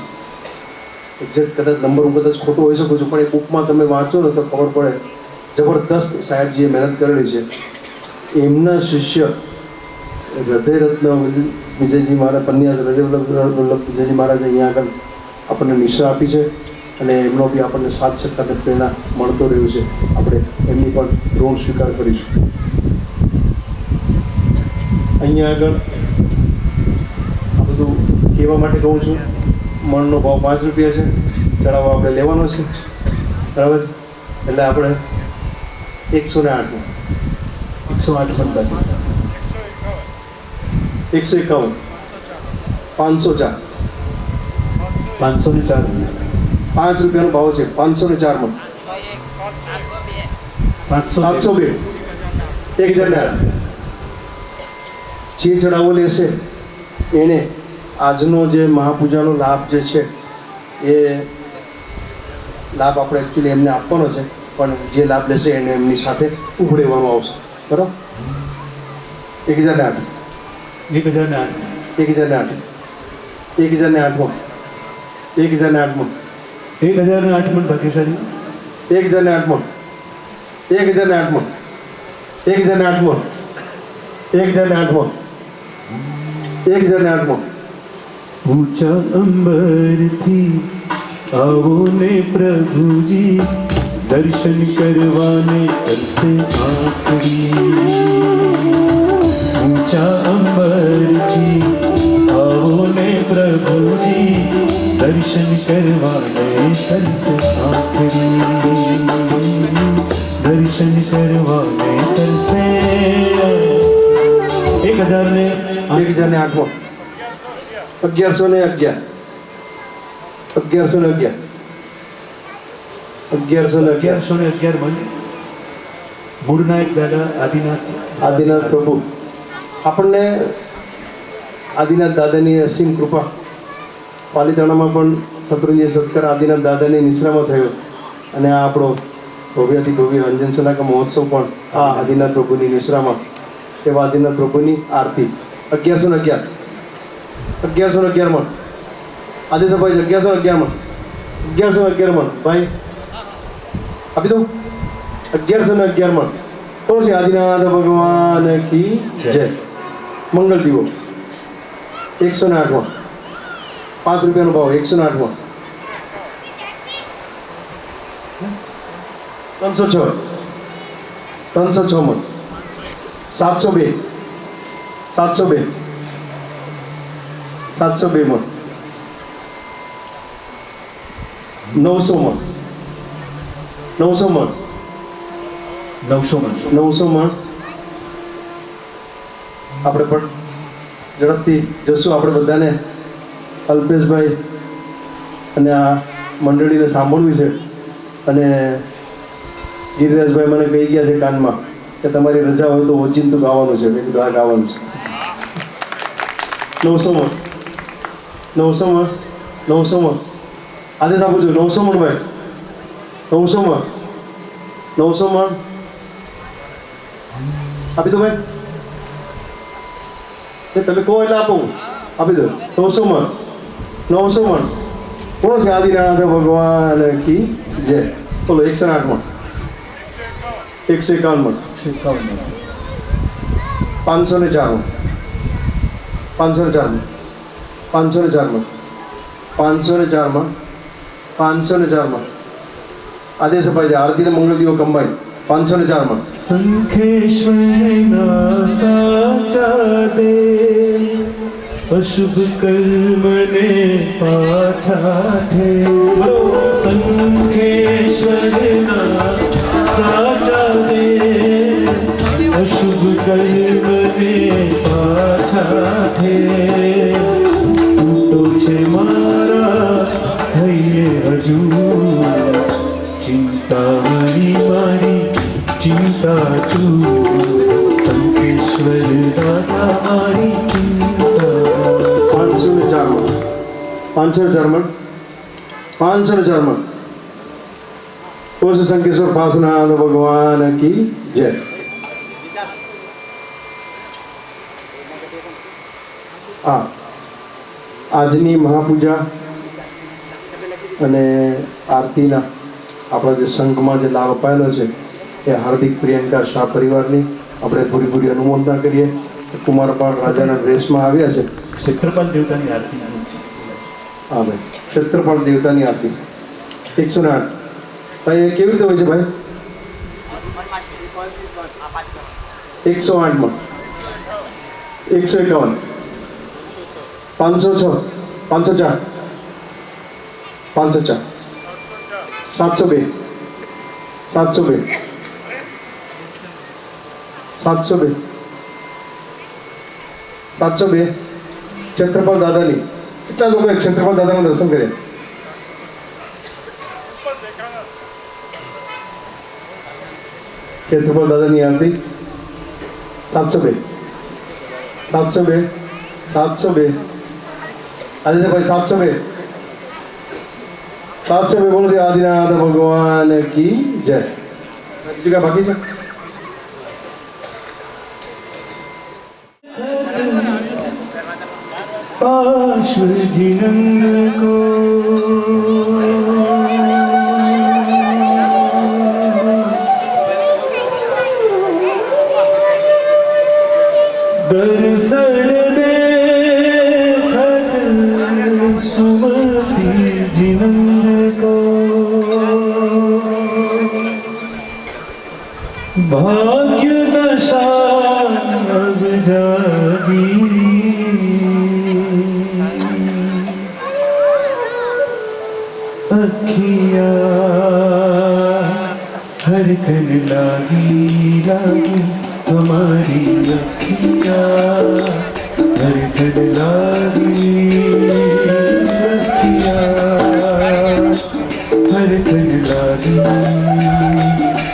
એક્ઝેક્ટ કદાચ નંબર હું કદાચ ખોટો હોઈ શકું છું, પણ એ બુકમાં તમે વાંચો ને તો ખબર પડે. જબરદસ્ત સાહેબજીએ મહેનત કરેલી છે. એમના શિષ્ય હૃદયરત્ન વિજયજી મહારાજ, પન્યાસ હૃદયવલ્લભ વિજયજી મહારાજે અહીંયા આગળ આપણને નિશ્ચય આપી છે અને એમનો બી આપણને સાથ સહકાર અને પ્રેરણા મળતો રહ્યું છે. આપણે એમની પણ ઋણ સ્વીકાર કરીશું. અહીંયા આગળ આ બધું કહેવા માટે કહું છું. મણનો ભાવ 5 રૂપિયા છે, ચડાવો આપણે લેવાનો છે બરાબર. એટલે આપણે 108 108 બાકી છે, 151 504 504 5 રૂપિયાનો ભાવ છે. 504 માં 702 1008. જે ચડાવો લેશે એને આજનો જે મહાપૂજાનો લાભ જે છે એ લાભ આપણે એકચ્યુઅલી એમને આપવાનો છે, પણ જે લાભ લેશે એને એમની સાથે ઉભરેવાનું આવશે બરાબર. 1008 1008 1008 મણ ભાગ્યશાળી 1008 ઊંચા અંબરથી આવો ને પ્રભુજી, દર્શન કરવાને કરશે આખરી. ઊંચા અંબરથી આવો ને પ્રભુજી, દર્શન કરવાને કરશે આખરી. દર્શન કરવાને કરશે 1008 1111 મણ મૂળનાયક દાદા આદિનાથ પ્રભુ. આપણને આદિનાથ દાદાની અસીમ કૃપા. પાલીતાણામાં પણ શત્રુંજય સત્કાર આદિનાથ દાદાની નિશ્રામાં થયો અને આ આપણો ભવ્યાથી ભવ્ય અંજન સનાકા મહોત્સવ પણ આ આદિનાથ પ્રભુની નિશ્રામાં. એવા આદિનાથ પ્રભુની આરતી 1111 માં આદિસભાઈ 1111 માં ભાઈ આપી દઉં. 1111 માં તો છે આદિનાથ ભગવાન કી જય. મંગલ દીવો 108 માં 5 રૂપિયાનો ભાવ 108 માં 306 માં 702 માં 900 માં આપણે પણ ઝડપથી જશું. આપણે બધાને અલ્પેશભાઈ અને આ મંડળીને સાંભળવી છે અને ગિરિરાજભાઈ મને કહી ગયા છે કાનમાં કે તમારી રજા હોય તો ઓચિંતું ગાવાનું છે. મેં કીધું આ ગાવાનું છે. 900 માં આદેશ આપું છું. 900 માં ભાઈ 900 માં આપી દો ભાઈ. તમે કહો એટલે આપો, આપી દો. 900 માં બોલો છે આદિનાથ ભગવાન કી જય. બોલો 108 માં 151 માં 504 માં આદેશ અપાય છે. આરતી ને મંગળ દીવો કંબાઈ 504 માં સંખેશ્વરના સાચા દે, અશુભ કર્મને પાછા ઠે. સંખેશ્વરના સાચા દે, અશુભ કર્મને પાછા चिंतामणी मारी चिंता चू संकेश्वर दादा मारी चिंता 504 માં 504 માં 504 માં उस संकेश्वर पासनाथ भगवान की जय। આજની મહાપૂજા અને આરતીના આપણા જે સંઘમાં જે લાભ અપાયેલો છે એ હાર્દિક પ્રિયંકા શાહ પરિવારની આપણે પૂરી પૂરી અનુમોદના કરીએ। કુમારપાળ રાજાના ડ્રેસમાં આવ્યા છે। ક્ષેત્રપાલ દેવતાની આરતી હા ભાઈ, ક્ષેત્રપાળ દેવતાની આરતી 108। ભાઈ એ કેવી રીતે હોય છે ભાઈ? 108 માં 151 506 504 504 702 702 702 702 ક્ષેત્રપાલ દાદાની કેટલા લોકોએ ક્ષેત્રપાલ દાદાના દર્શન કર્યા? ક્ષેત્રપાલ દાદાની આરતી 702 702 702 आदित्य भाई 702 702 बोलो जी आदिनाथ भगवान की जय। जगह बाकी से पार्श्व जिनंद को दर्शन दे सुमति जिनंद को भाग्य दशा अब जागी अखिया हरकन लागी लागी हमारी अखिया हरकन लागी हरकन लागी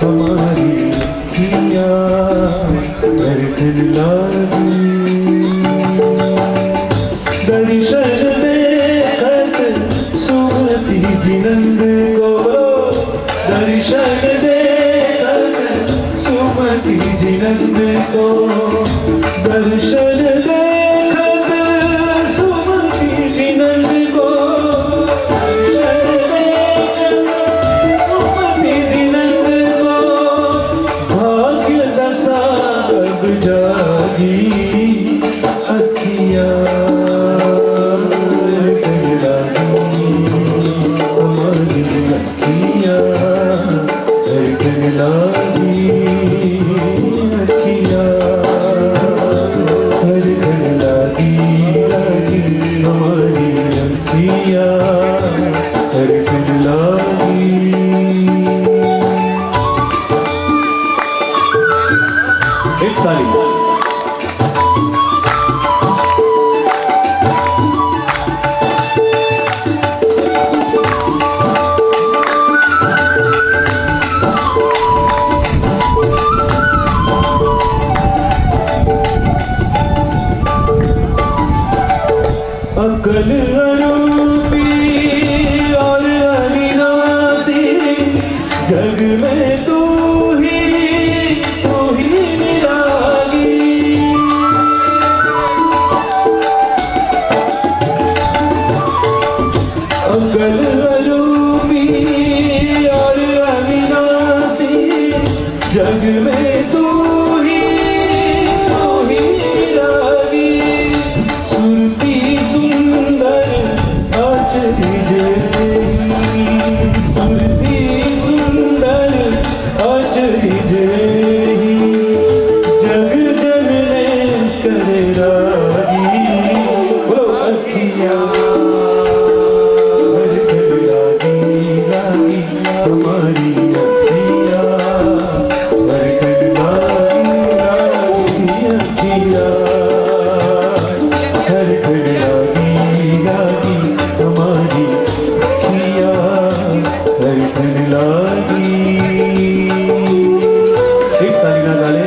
हमारी अखिया हरकन लागी दर्शन देखत सुमति जिनंद को दर्शन देखत सुमति जिनंद को दर्शन देखत सुमति जिनंद को जागी अखिया हमारी अखिया लागी अखिया लागी लागी हमारी अखिया लागी। एक ताली अकल अरूपी और अविनाशी जग में तू ही निरागी। अकल अरूपी और अविनाशी जग में तू ही निरागी। सुरती सुंदर आचरी सुरती सुंदर ધન લાગી. એક તાળીના તાલે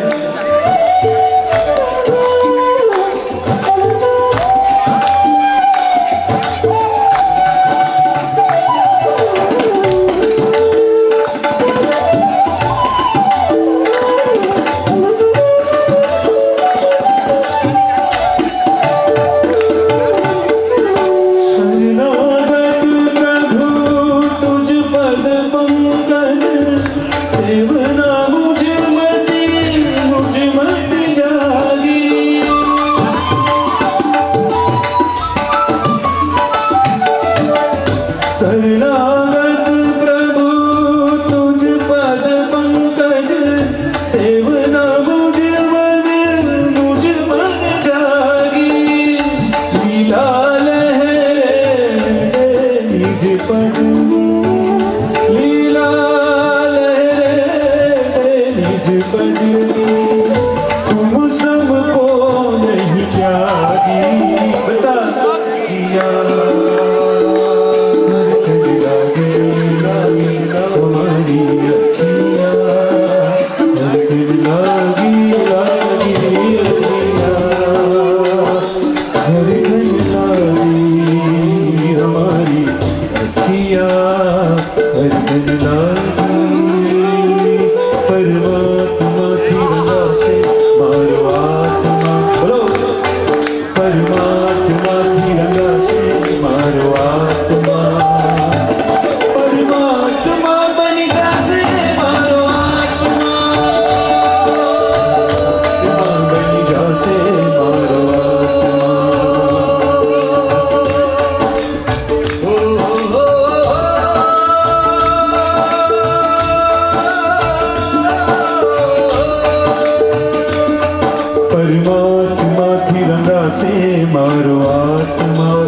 પરમાત્માથી રંગાશે મારો આત્મા.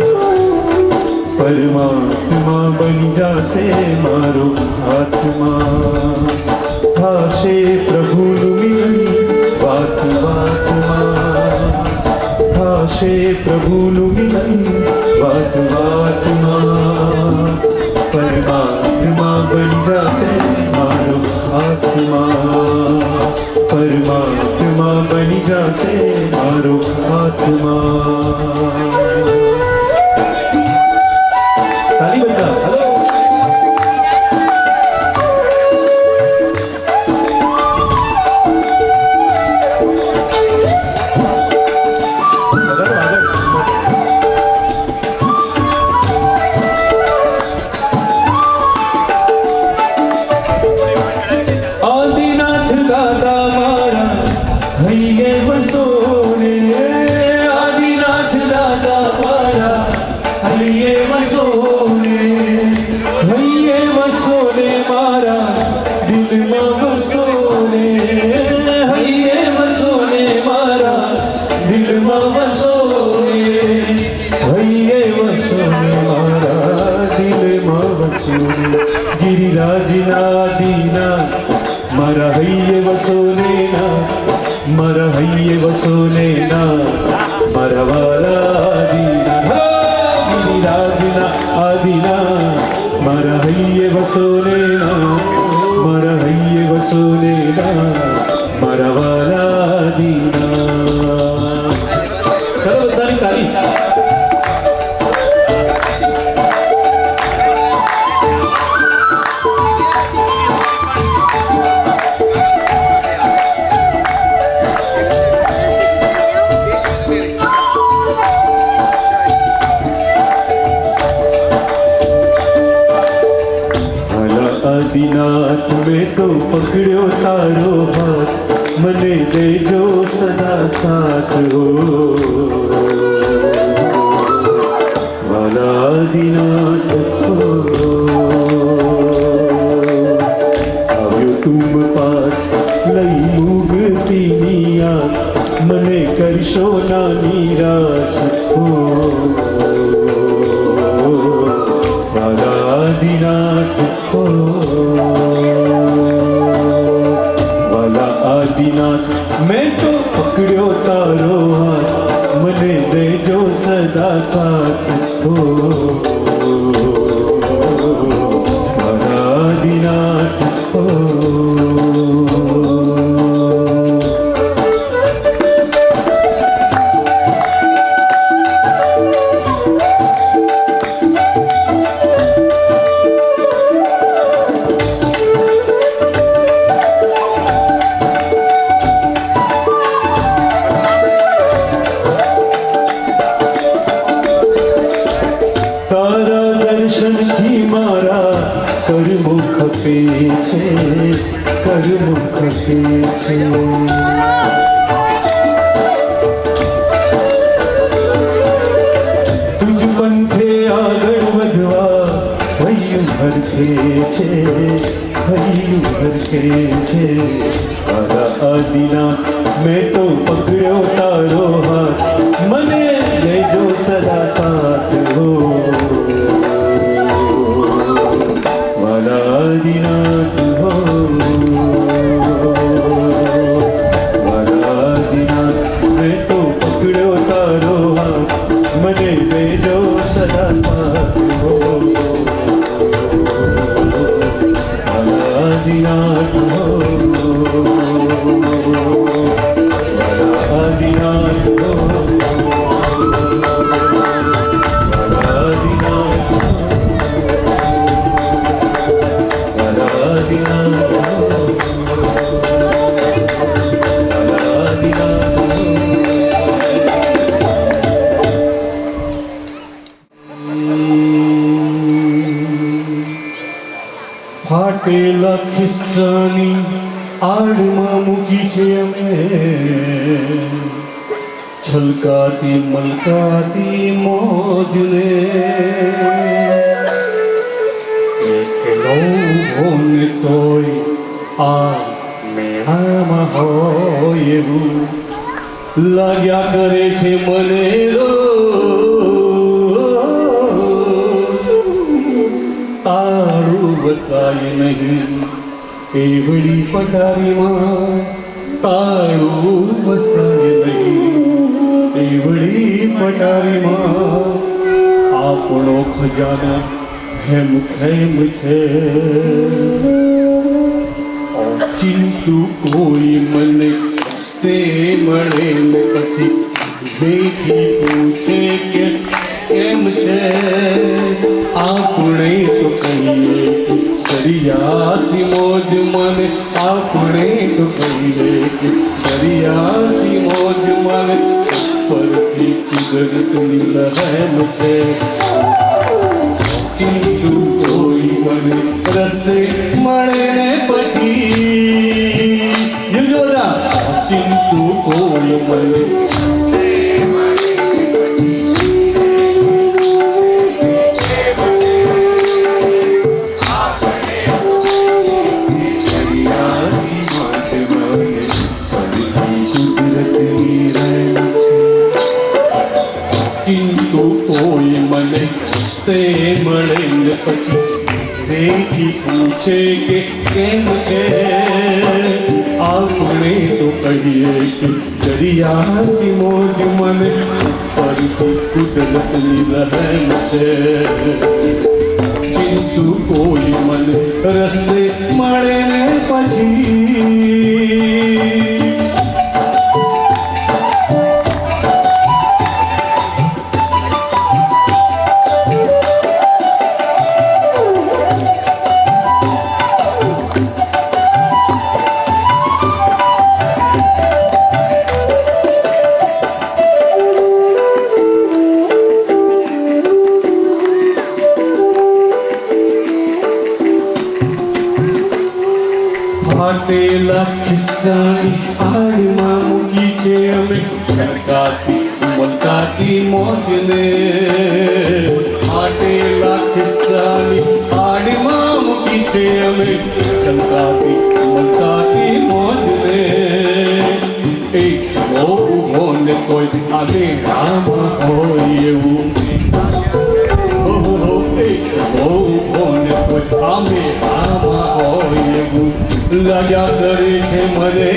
પરમાત્મા બની જશે મારો આત્મા. થાશે પ્રભુનું મિલન વાત વાતમાં. થાશે પ્રભુનું મિલન વાત વાતમાં. પરમાત્મા બની જશે મારો આત્મા. પરમાત્મા બની જશે મારો આત્મા. તાલી બજા. હલો. गिरिराजना दीना मारा हૈયે વસો લેના. મારા હૈયે વસો લેના મારા વાલા દીના. ગિરિરાજના આદિના મારા હૈયે વસો લેના. મારા હૈયે વસો લેના મારા વાલા દીના. ચલો બધાની તાળી. आदिनाथ में तो पकड़ो तारो हाथ. मने देजो सदा साथ हो वाला आदिनाथ हो. આવ્યો તુમ પાસ લઈ મુગતીની આસ. મને કરશો ના નિરાશ હો વાલા આદિનાથ હો. વાલા આદિનાથ મેં તો પકડ્યો તારો હાથ. મને દેજો સદા સાથ હો વાલા આદિનાથ. ખપે છે કર્મ ખપે છે તુજ પંથે આગળ વધવા હૈયું ભરખે છે હૈયું ભરખે છે મારા આદિના મેં તો પકડ્યો તારો હાથ મને લેજો સદા સાથ હો મારા આદિનાથ હો મારા આદિનાથ મેં તો પકડ્યો તારો હાથ મને લેજો સદા સાથ હો મારા આદિનાથ હો આદિનાથ હો આદિનાથ આદિનાથ ફાટેલા ખિસ્સાની આડમાં મૂકી છે અમે છલકાતી મલકાતી મોજને એકલો ઊભો ને તોય આ મેળામાં હોય એવું લાગ્યા કરે છે મને તારું વસાય નહીં એવડી પટારીમાં તારું વસાય નહીં એવડી પટારીમાં આપણો ખજાનો હેમ ખેમ છે ચિંતુ કોઈ મને તે મળે ને પછી બેઠી પૂછે કે કેમ છે આપણે તો કહીએ દરિયાથી મોજ મને આપણે તો કહીએ કે દરિયાથી મોજ મને પરથી કુદરતની લહેમ છે ચિંતુ કોઈ મને રસ્તે મળે ને પછી ચિંતુ કોઈ મને તે મળે ને પછી દેખી પૂછે કે કેમ છે આપણે તો કહીએ કે દરિયાથી મોજ મને પરથી કુદરતની લહેમ છે ચિંતુ કોઈ મને રસ્તે મળે ને પછી ફાટેલા ખિસ્સાની આડમાં મૂકી છે અમે છલકાતી મલકાતી મોજને ફાટેલા ખિસ્સાની આડમાં મૂકી છે અમે છલકાતી મલકાતી મોજને એક ઊભો ને કોઈ આને રામ હોય એવું ઊભો ને કોઈ આમે રામ હોય એવું લાગ્યા કરે છે મને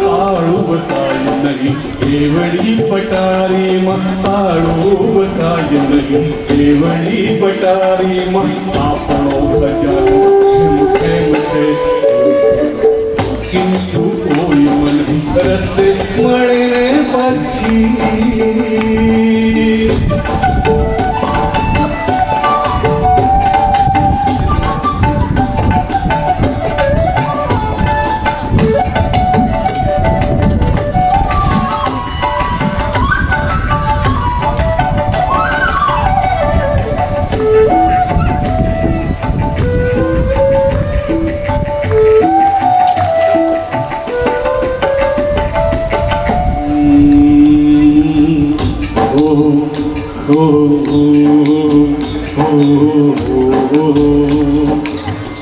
તાળું વસાય નહીં એવડી પટારીમાં તાળું વસાય નહીં એવડી પટારીમાં આપણો ખજાનો કેમ છે ચિંતુ કોઈ મને રસ્તે મળે ને પછી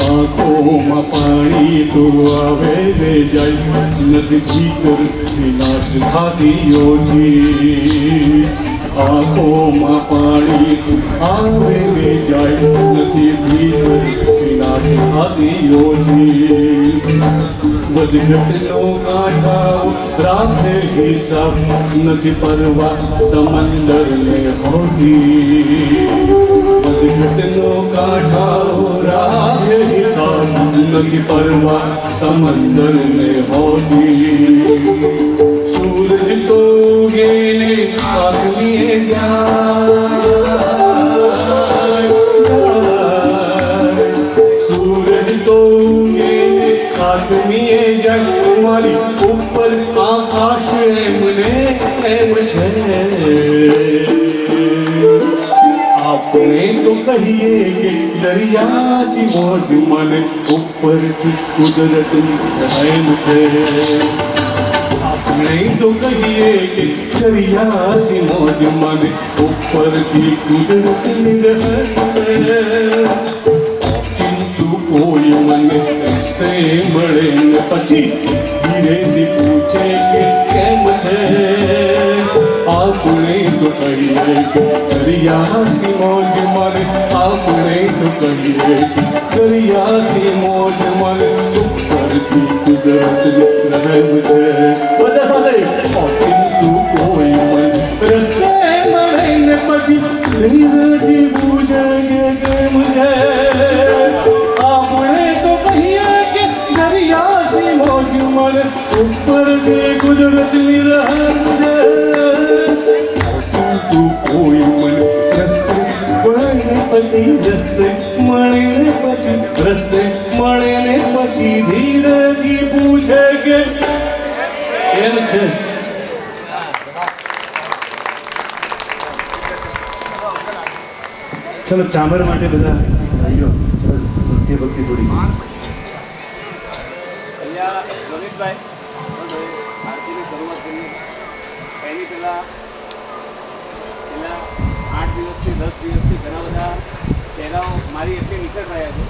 આંખોમાં પાણી તો આવે રે જાય નથી ભીતર વિનાશ ખાતી યોજી આંખોમાં પાણી આવે રે જાય નથી ભીતર વિનાશ ખાતી યોજી વધઘટનો કાંઠાઓ રાખે હિસાબ નથી પરવા સમંદરને હોતી વધઘટનો કાંઠાઓ રાખે હિસાબ નથી પરવા સમંદરને હોતી સૂરજ તો ઉગેને આથમીએ જાય સૂરજ તો ઉગેને આથમીએ જાય મારી ઉપર આકાશ એમને એમ છે આપણે તો કહીએ કે દરિયાથી મોજ મને ઉપરથી કુદરતની રહેમ છે આપણે તો કહીએ કે દરિયાથી મોજ મને ઉપરથી કુદરતની રહેમ છે ચિંતુ કોઈ મને રસ્તે મળે ને પછી ધીરેથી પૂછે કે કેમ છે આપણે તો કહીએ કે દરિયાથી મોજ મને આપણે તો કહીએ કે દરિયાથી મોજ મને ઉપરથી કુદરતની રહેમ છે બધા સાથે ચિંતુ કોઈ મને રસ્તે મળે ને પછી ધીરેથી પૂછે કે કેમ છે આપણે તો કહીએ કે દરિયાથી મોજ મને ઉપરથી કુદરતની રહેમ છે કોઈ મને રસ્તે મળે પછી રસ્તે મળે ને પછી રસ્તે મળે ને પછી ધીરેથી પૂછે કે કેમ છે ચલો ચામર માટે બધા ભાઈઓ સરસ નૃત્ય ભક્તિ થોડી અહીંયા રોનિતભાઈ આરતીની શરૂઆત કરી એની પહેલાં છેલ્લા 8 દિવસથી 10 દિવસથી ઘણા બધા ચહેરાઓ મારી એટલી નિકટ રહ્યા છે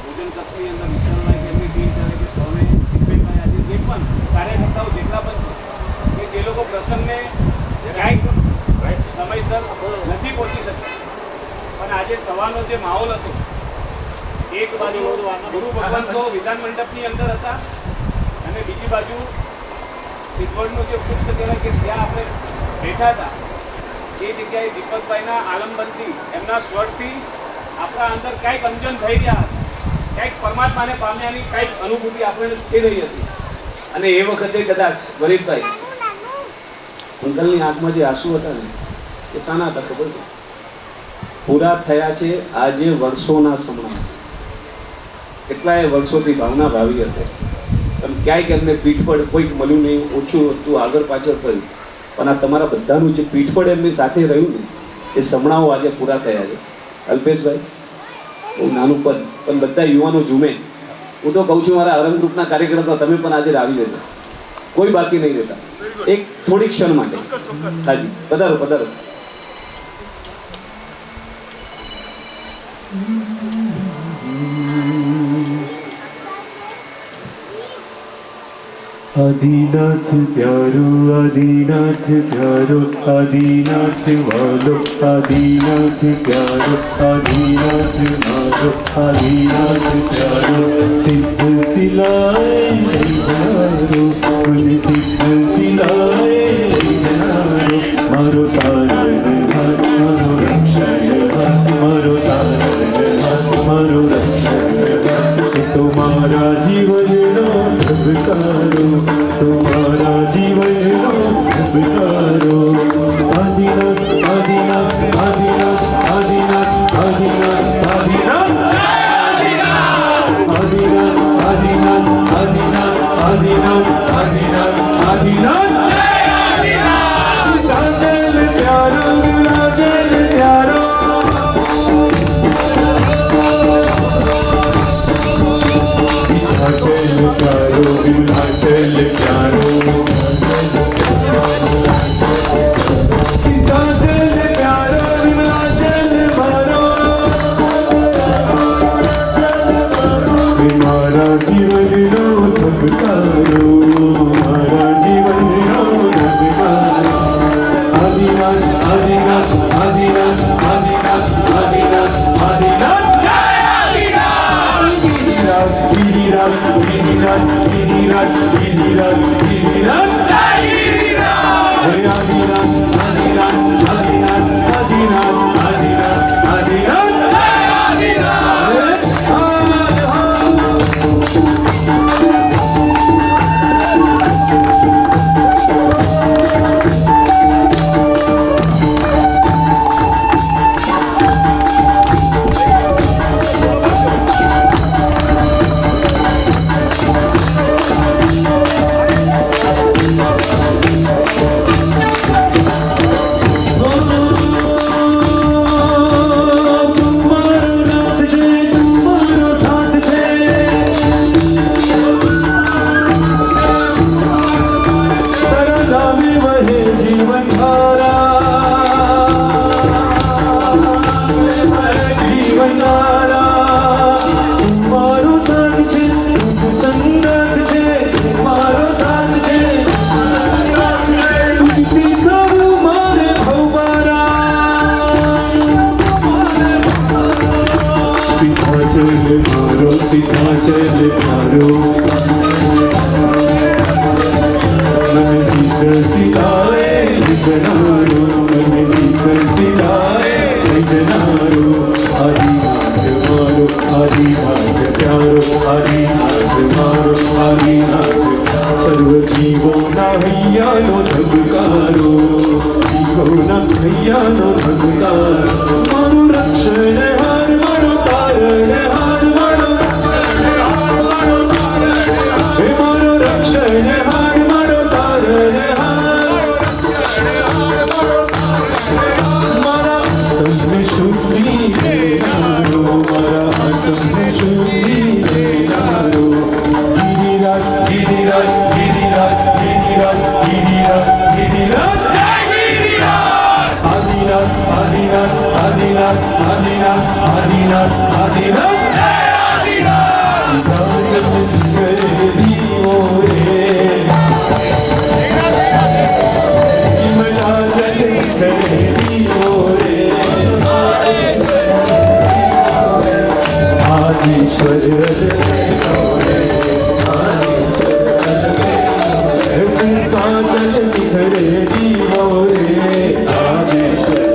ભોજન કક્ષની અંદર વિશાલભાઈ કે એમની ટીમ ચાલે કે સૌને દિપેશભાઈ આજે જે પણ કાર્યકર્તાઓ જેટલા પણ છે કે જે લોકો પ્રસંગને કાંઈક સમયસર નથી પહોંચી શકતા પણ આજે સવારનો જે માહોલ હતો એક બાજુ ગુરુ ભગવાન તો વિધાન મંડપની અંદર હતા અને બીજી બાજુ સિદ્ધવડનું જે વૃક્ષ કહેવાય કે જ્યાં આપણે બેઠા હતા એ જગ્યાએ દીપકભાઈના આલંબનથી એમના સ્વરથી આપણા અંદર કાંઈક અંજન થઈ ગયા હતા કાંઈક પરમાત્માને પામ્યાની કાંઈક અનુભૂતિ આપણને થઈ રહી હતી અને એ વખતે કદાચ વરિતભાઈ અંકલની આંખમાં જે આંસુ હતા ને એ શાના હતા ખબર છે પૂરા થયા છે આજે વર્ષોના સમય કેટલાય વર્ષોથી ભાવના ભાવી હશે પણ ક્યાંક એમને પીઠબળ કોઈક મળ્યું નહીં ઓછું હતું આગળ પાછળ થયું પણ આ તમારા બધાનું જે પીઠબળ એમની સાથે રહ્યું ને એ સમણાઓ આજે પૂરા થયા છે અલ્પેશભાઈ બહુ નાનું પદ પણ બધા યુવાનો ઝૂમે હું તો કહું છું મારા અરંગ ગ્રુપના કાર્યકર્તા તમે પણ આજે આવી જજો કોઈ બાકી નહીં રહેતા એક થોડી ક્ષણ માટે હાજી પધારો પધારો आदिनाथ प्यारो आदिनाथ प्यारो आदिनाथ वालो आदिनाथ प्यारो आदिनाथ मारो आदिनाथ प्यारो सिद्ध सिलाए जारो मन सिद्ध सिलाए जारो मारो तारण हाथ मारो रक्षण हाथ मारो तारण हाथ मारो रक्षण हाथ तुम्हारा जीवन धबकारो तुम्हारा जीवन धबकारो आदिनाथ आदिनाथ आदिनाथ आदिनाथ आदिनाथ आदिनाथ आदिनाथ आदिनाथ आदिनाथ सीताचल मारो सीताचल मारो मन सीतल सिलाए लिखनारो मन सीतल सिलाए लिखनारो हरि नाथ मारो हरि नाथ प्यारो हरि नाथ मारो हरि नाथ सर्व जीवों ना हैया नो धबकारो जीवों ना हैया नो धबकारो मारो रक्षण हार मारो तारण हार मारो हे मारो रक्षण हार मारो तारण मारा तुमने शुद्धि देनारो मारा तुमने शुद्धि देनारो गिरिराज गिरिराज गिरिराज गिरिराज गिरिराज गिरिराज जय गिरिराज आदिनाथ आदिनाथ आदिनाथ आदिनाथ आदिनाथ आदिनाथ जय आदिनाथ सीताचल सिखरे दीवोरे हिमाचल सिखरे दीवोरे आदिश्वर सीताचल शिखरे दीवोरे आदिश्वर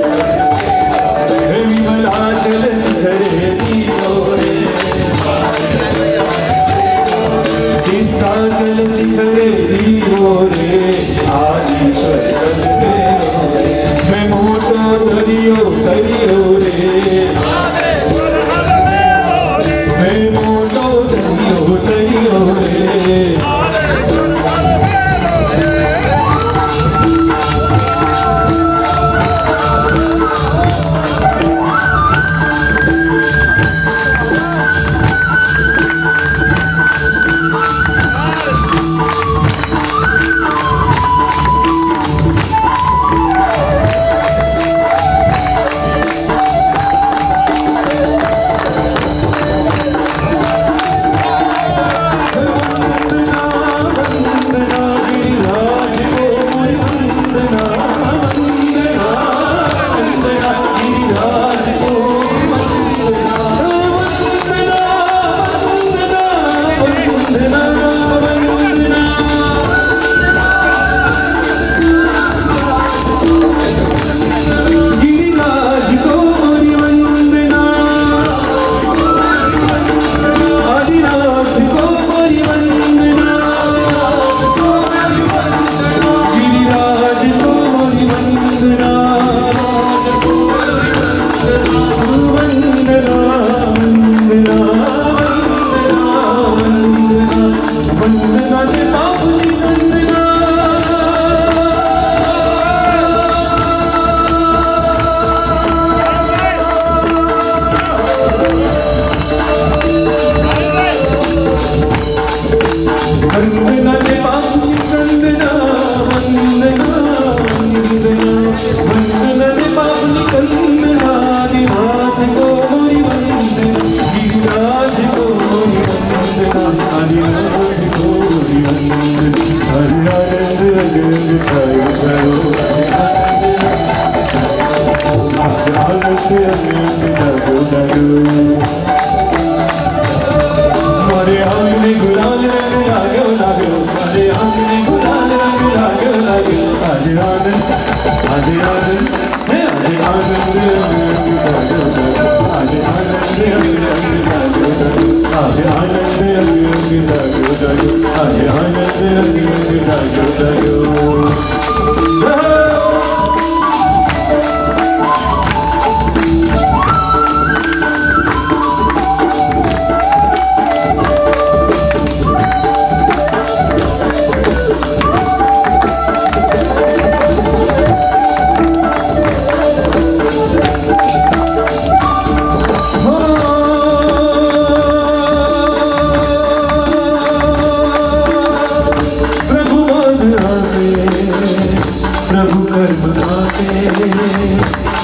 विमलाचल शिखरे दीवोरे सीताचल शिखरे दीवोरे आदिश्वर मैं मोटो दरियो दरियो रे मैं मोटो दरियो दरियो रे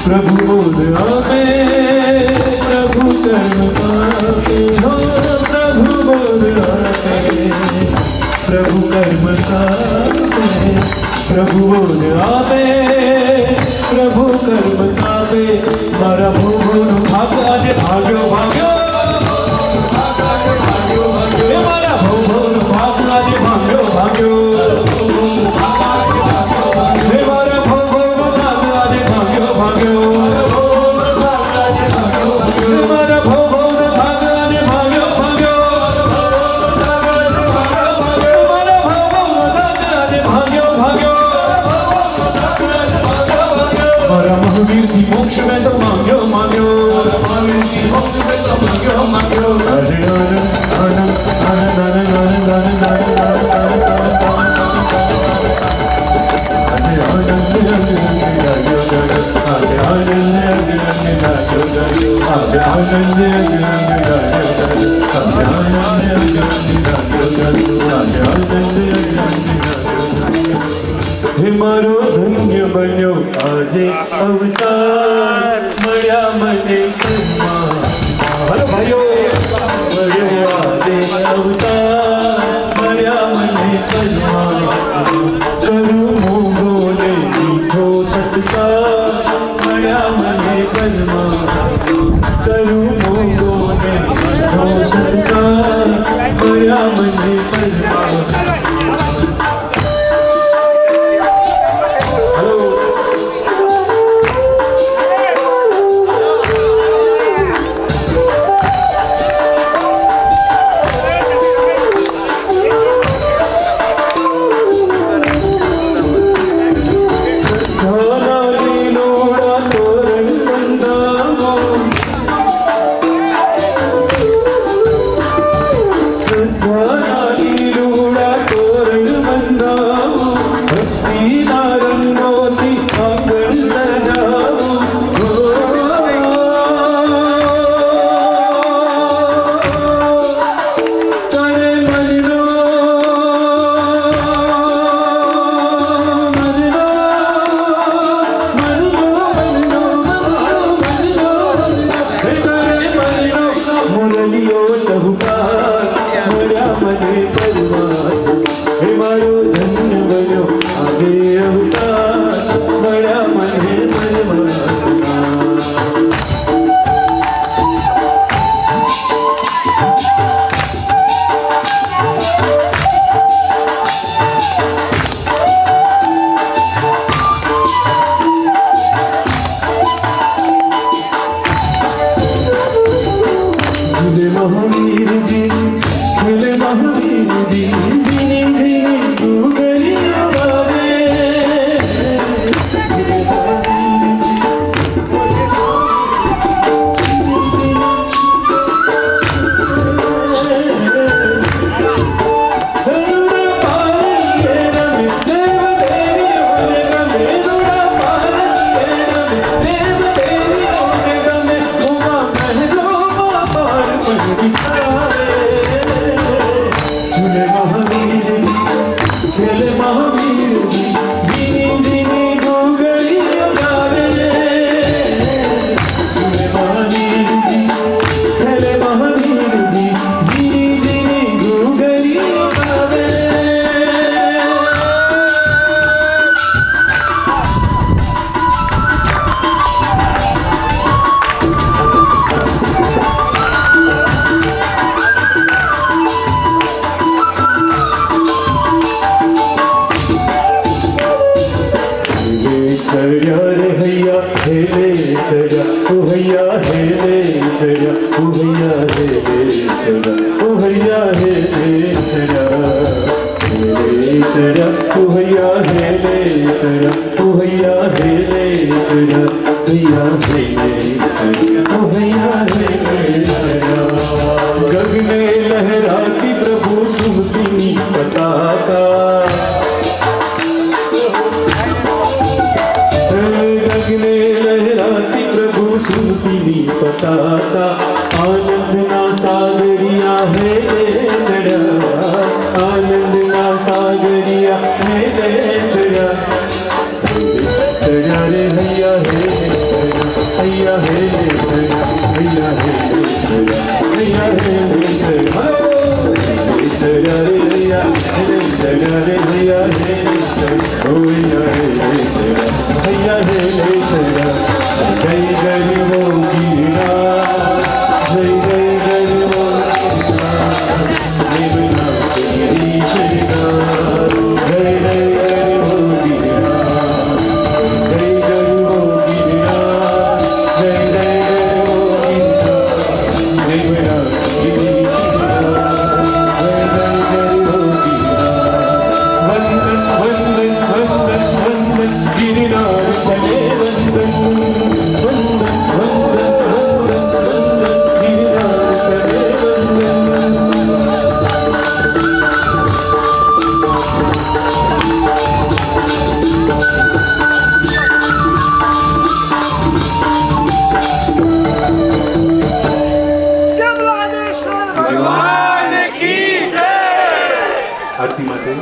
प्रभु बोध आवे प्रभु कर्म पावे हो प्रभु बोध आवे प्रभु कर्म पावे प्रभु बोध आवे प्रभु कर्म पावे मारा भोगो भाग आज भाग्यो भाग्यो मांग्यो आज आनंद आनंद आनंद आनंद हे मारो धन्य बन्यो आजे अवतार मळ्या मने हेलो भाइयों मळ्यो आजे अवतार मळ्या मने करू मोगो ने मीठो सत्कार मळ्या मने करू मोगो ने मीठो सत्कार मळ्या मने गगने लहराती प्रभु सुमती पताका गगने लहराती प्रभु सुमती पताका आनंद ना सागरिया है चढ़ा आनंद ना सागरिया है चढ़ा આરતી માટે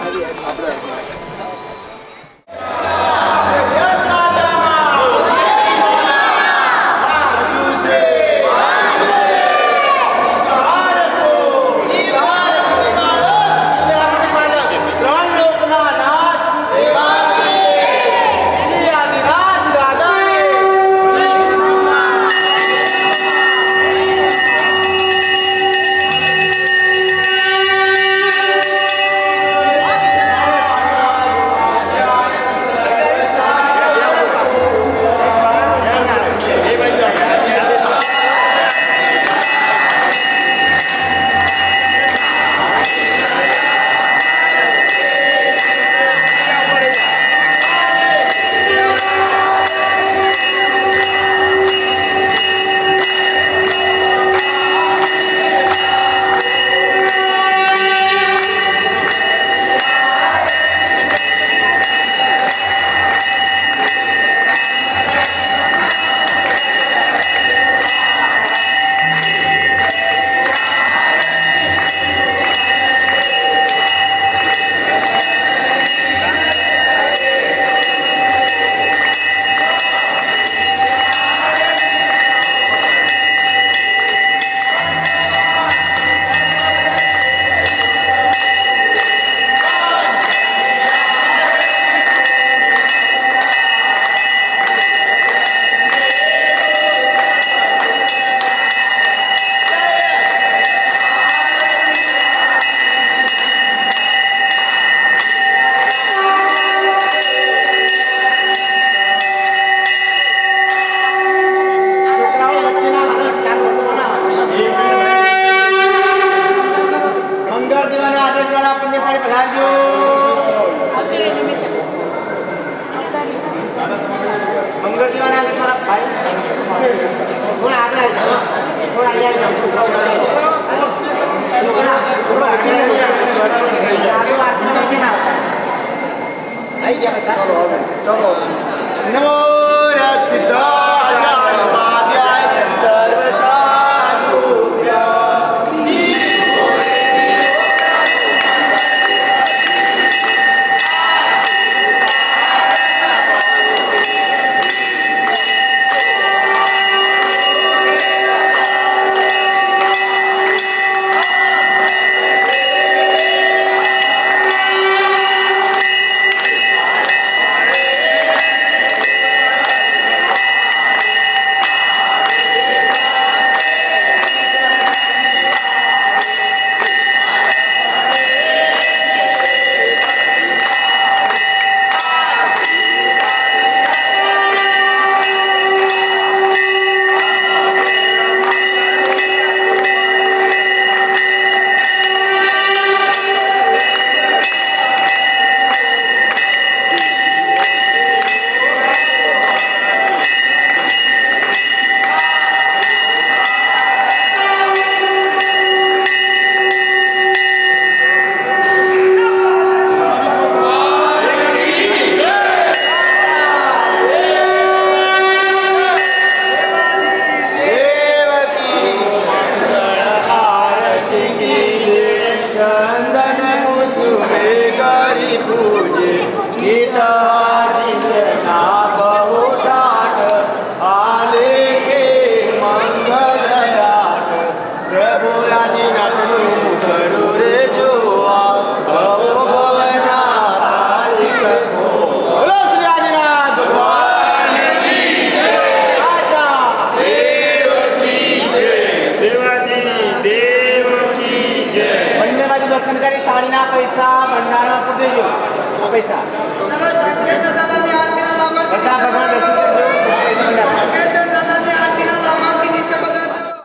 પૈસા બધા ભગવાન દર્શન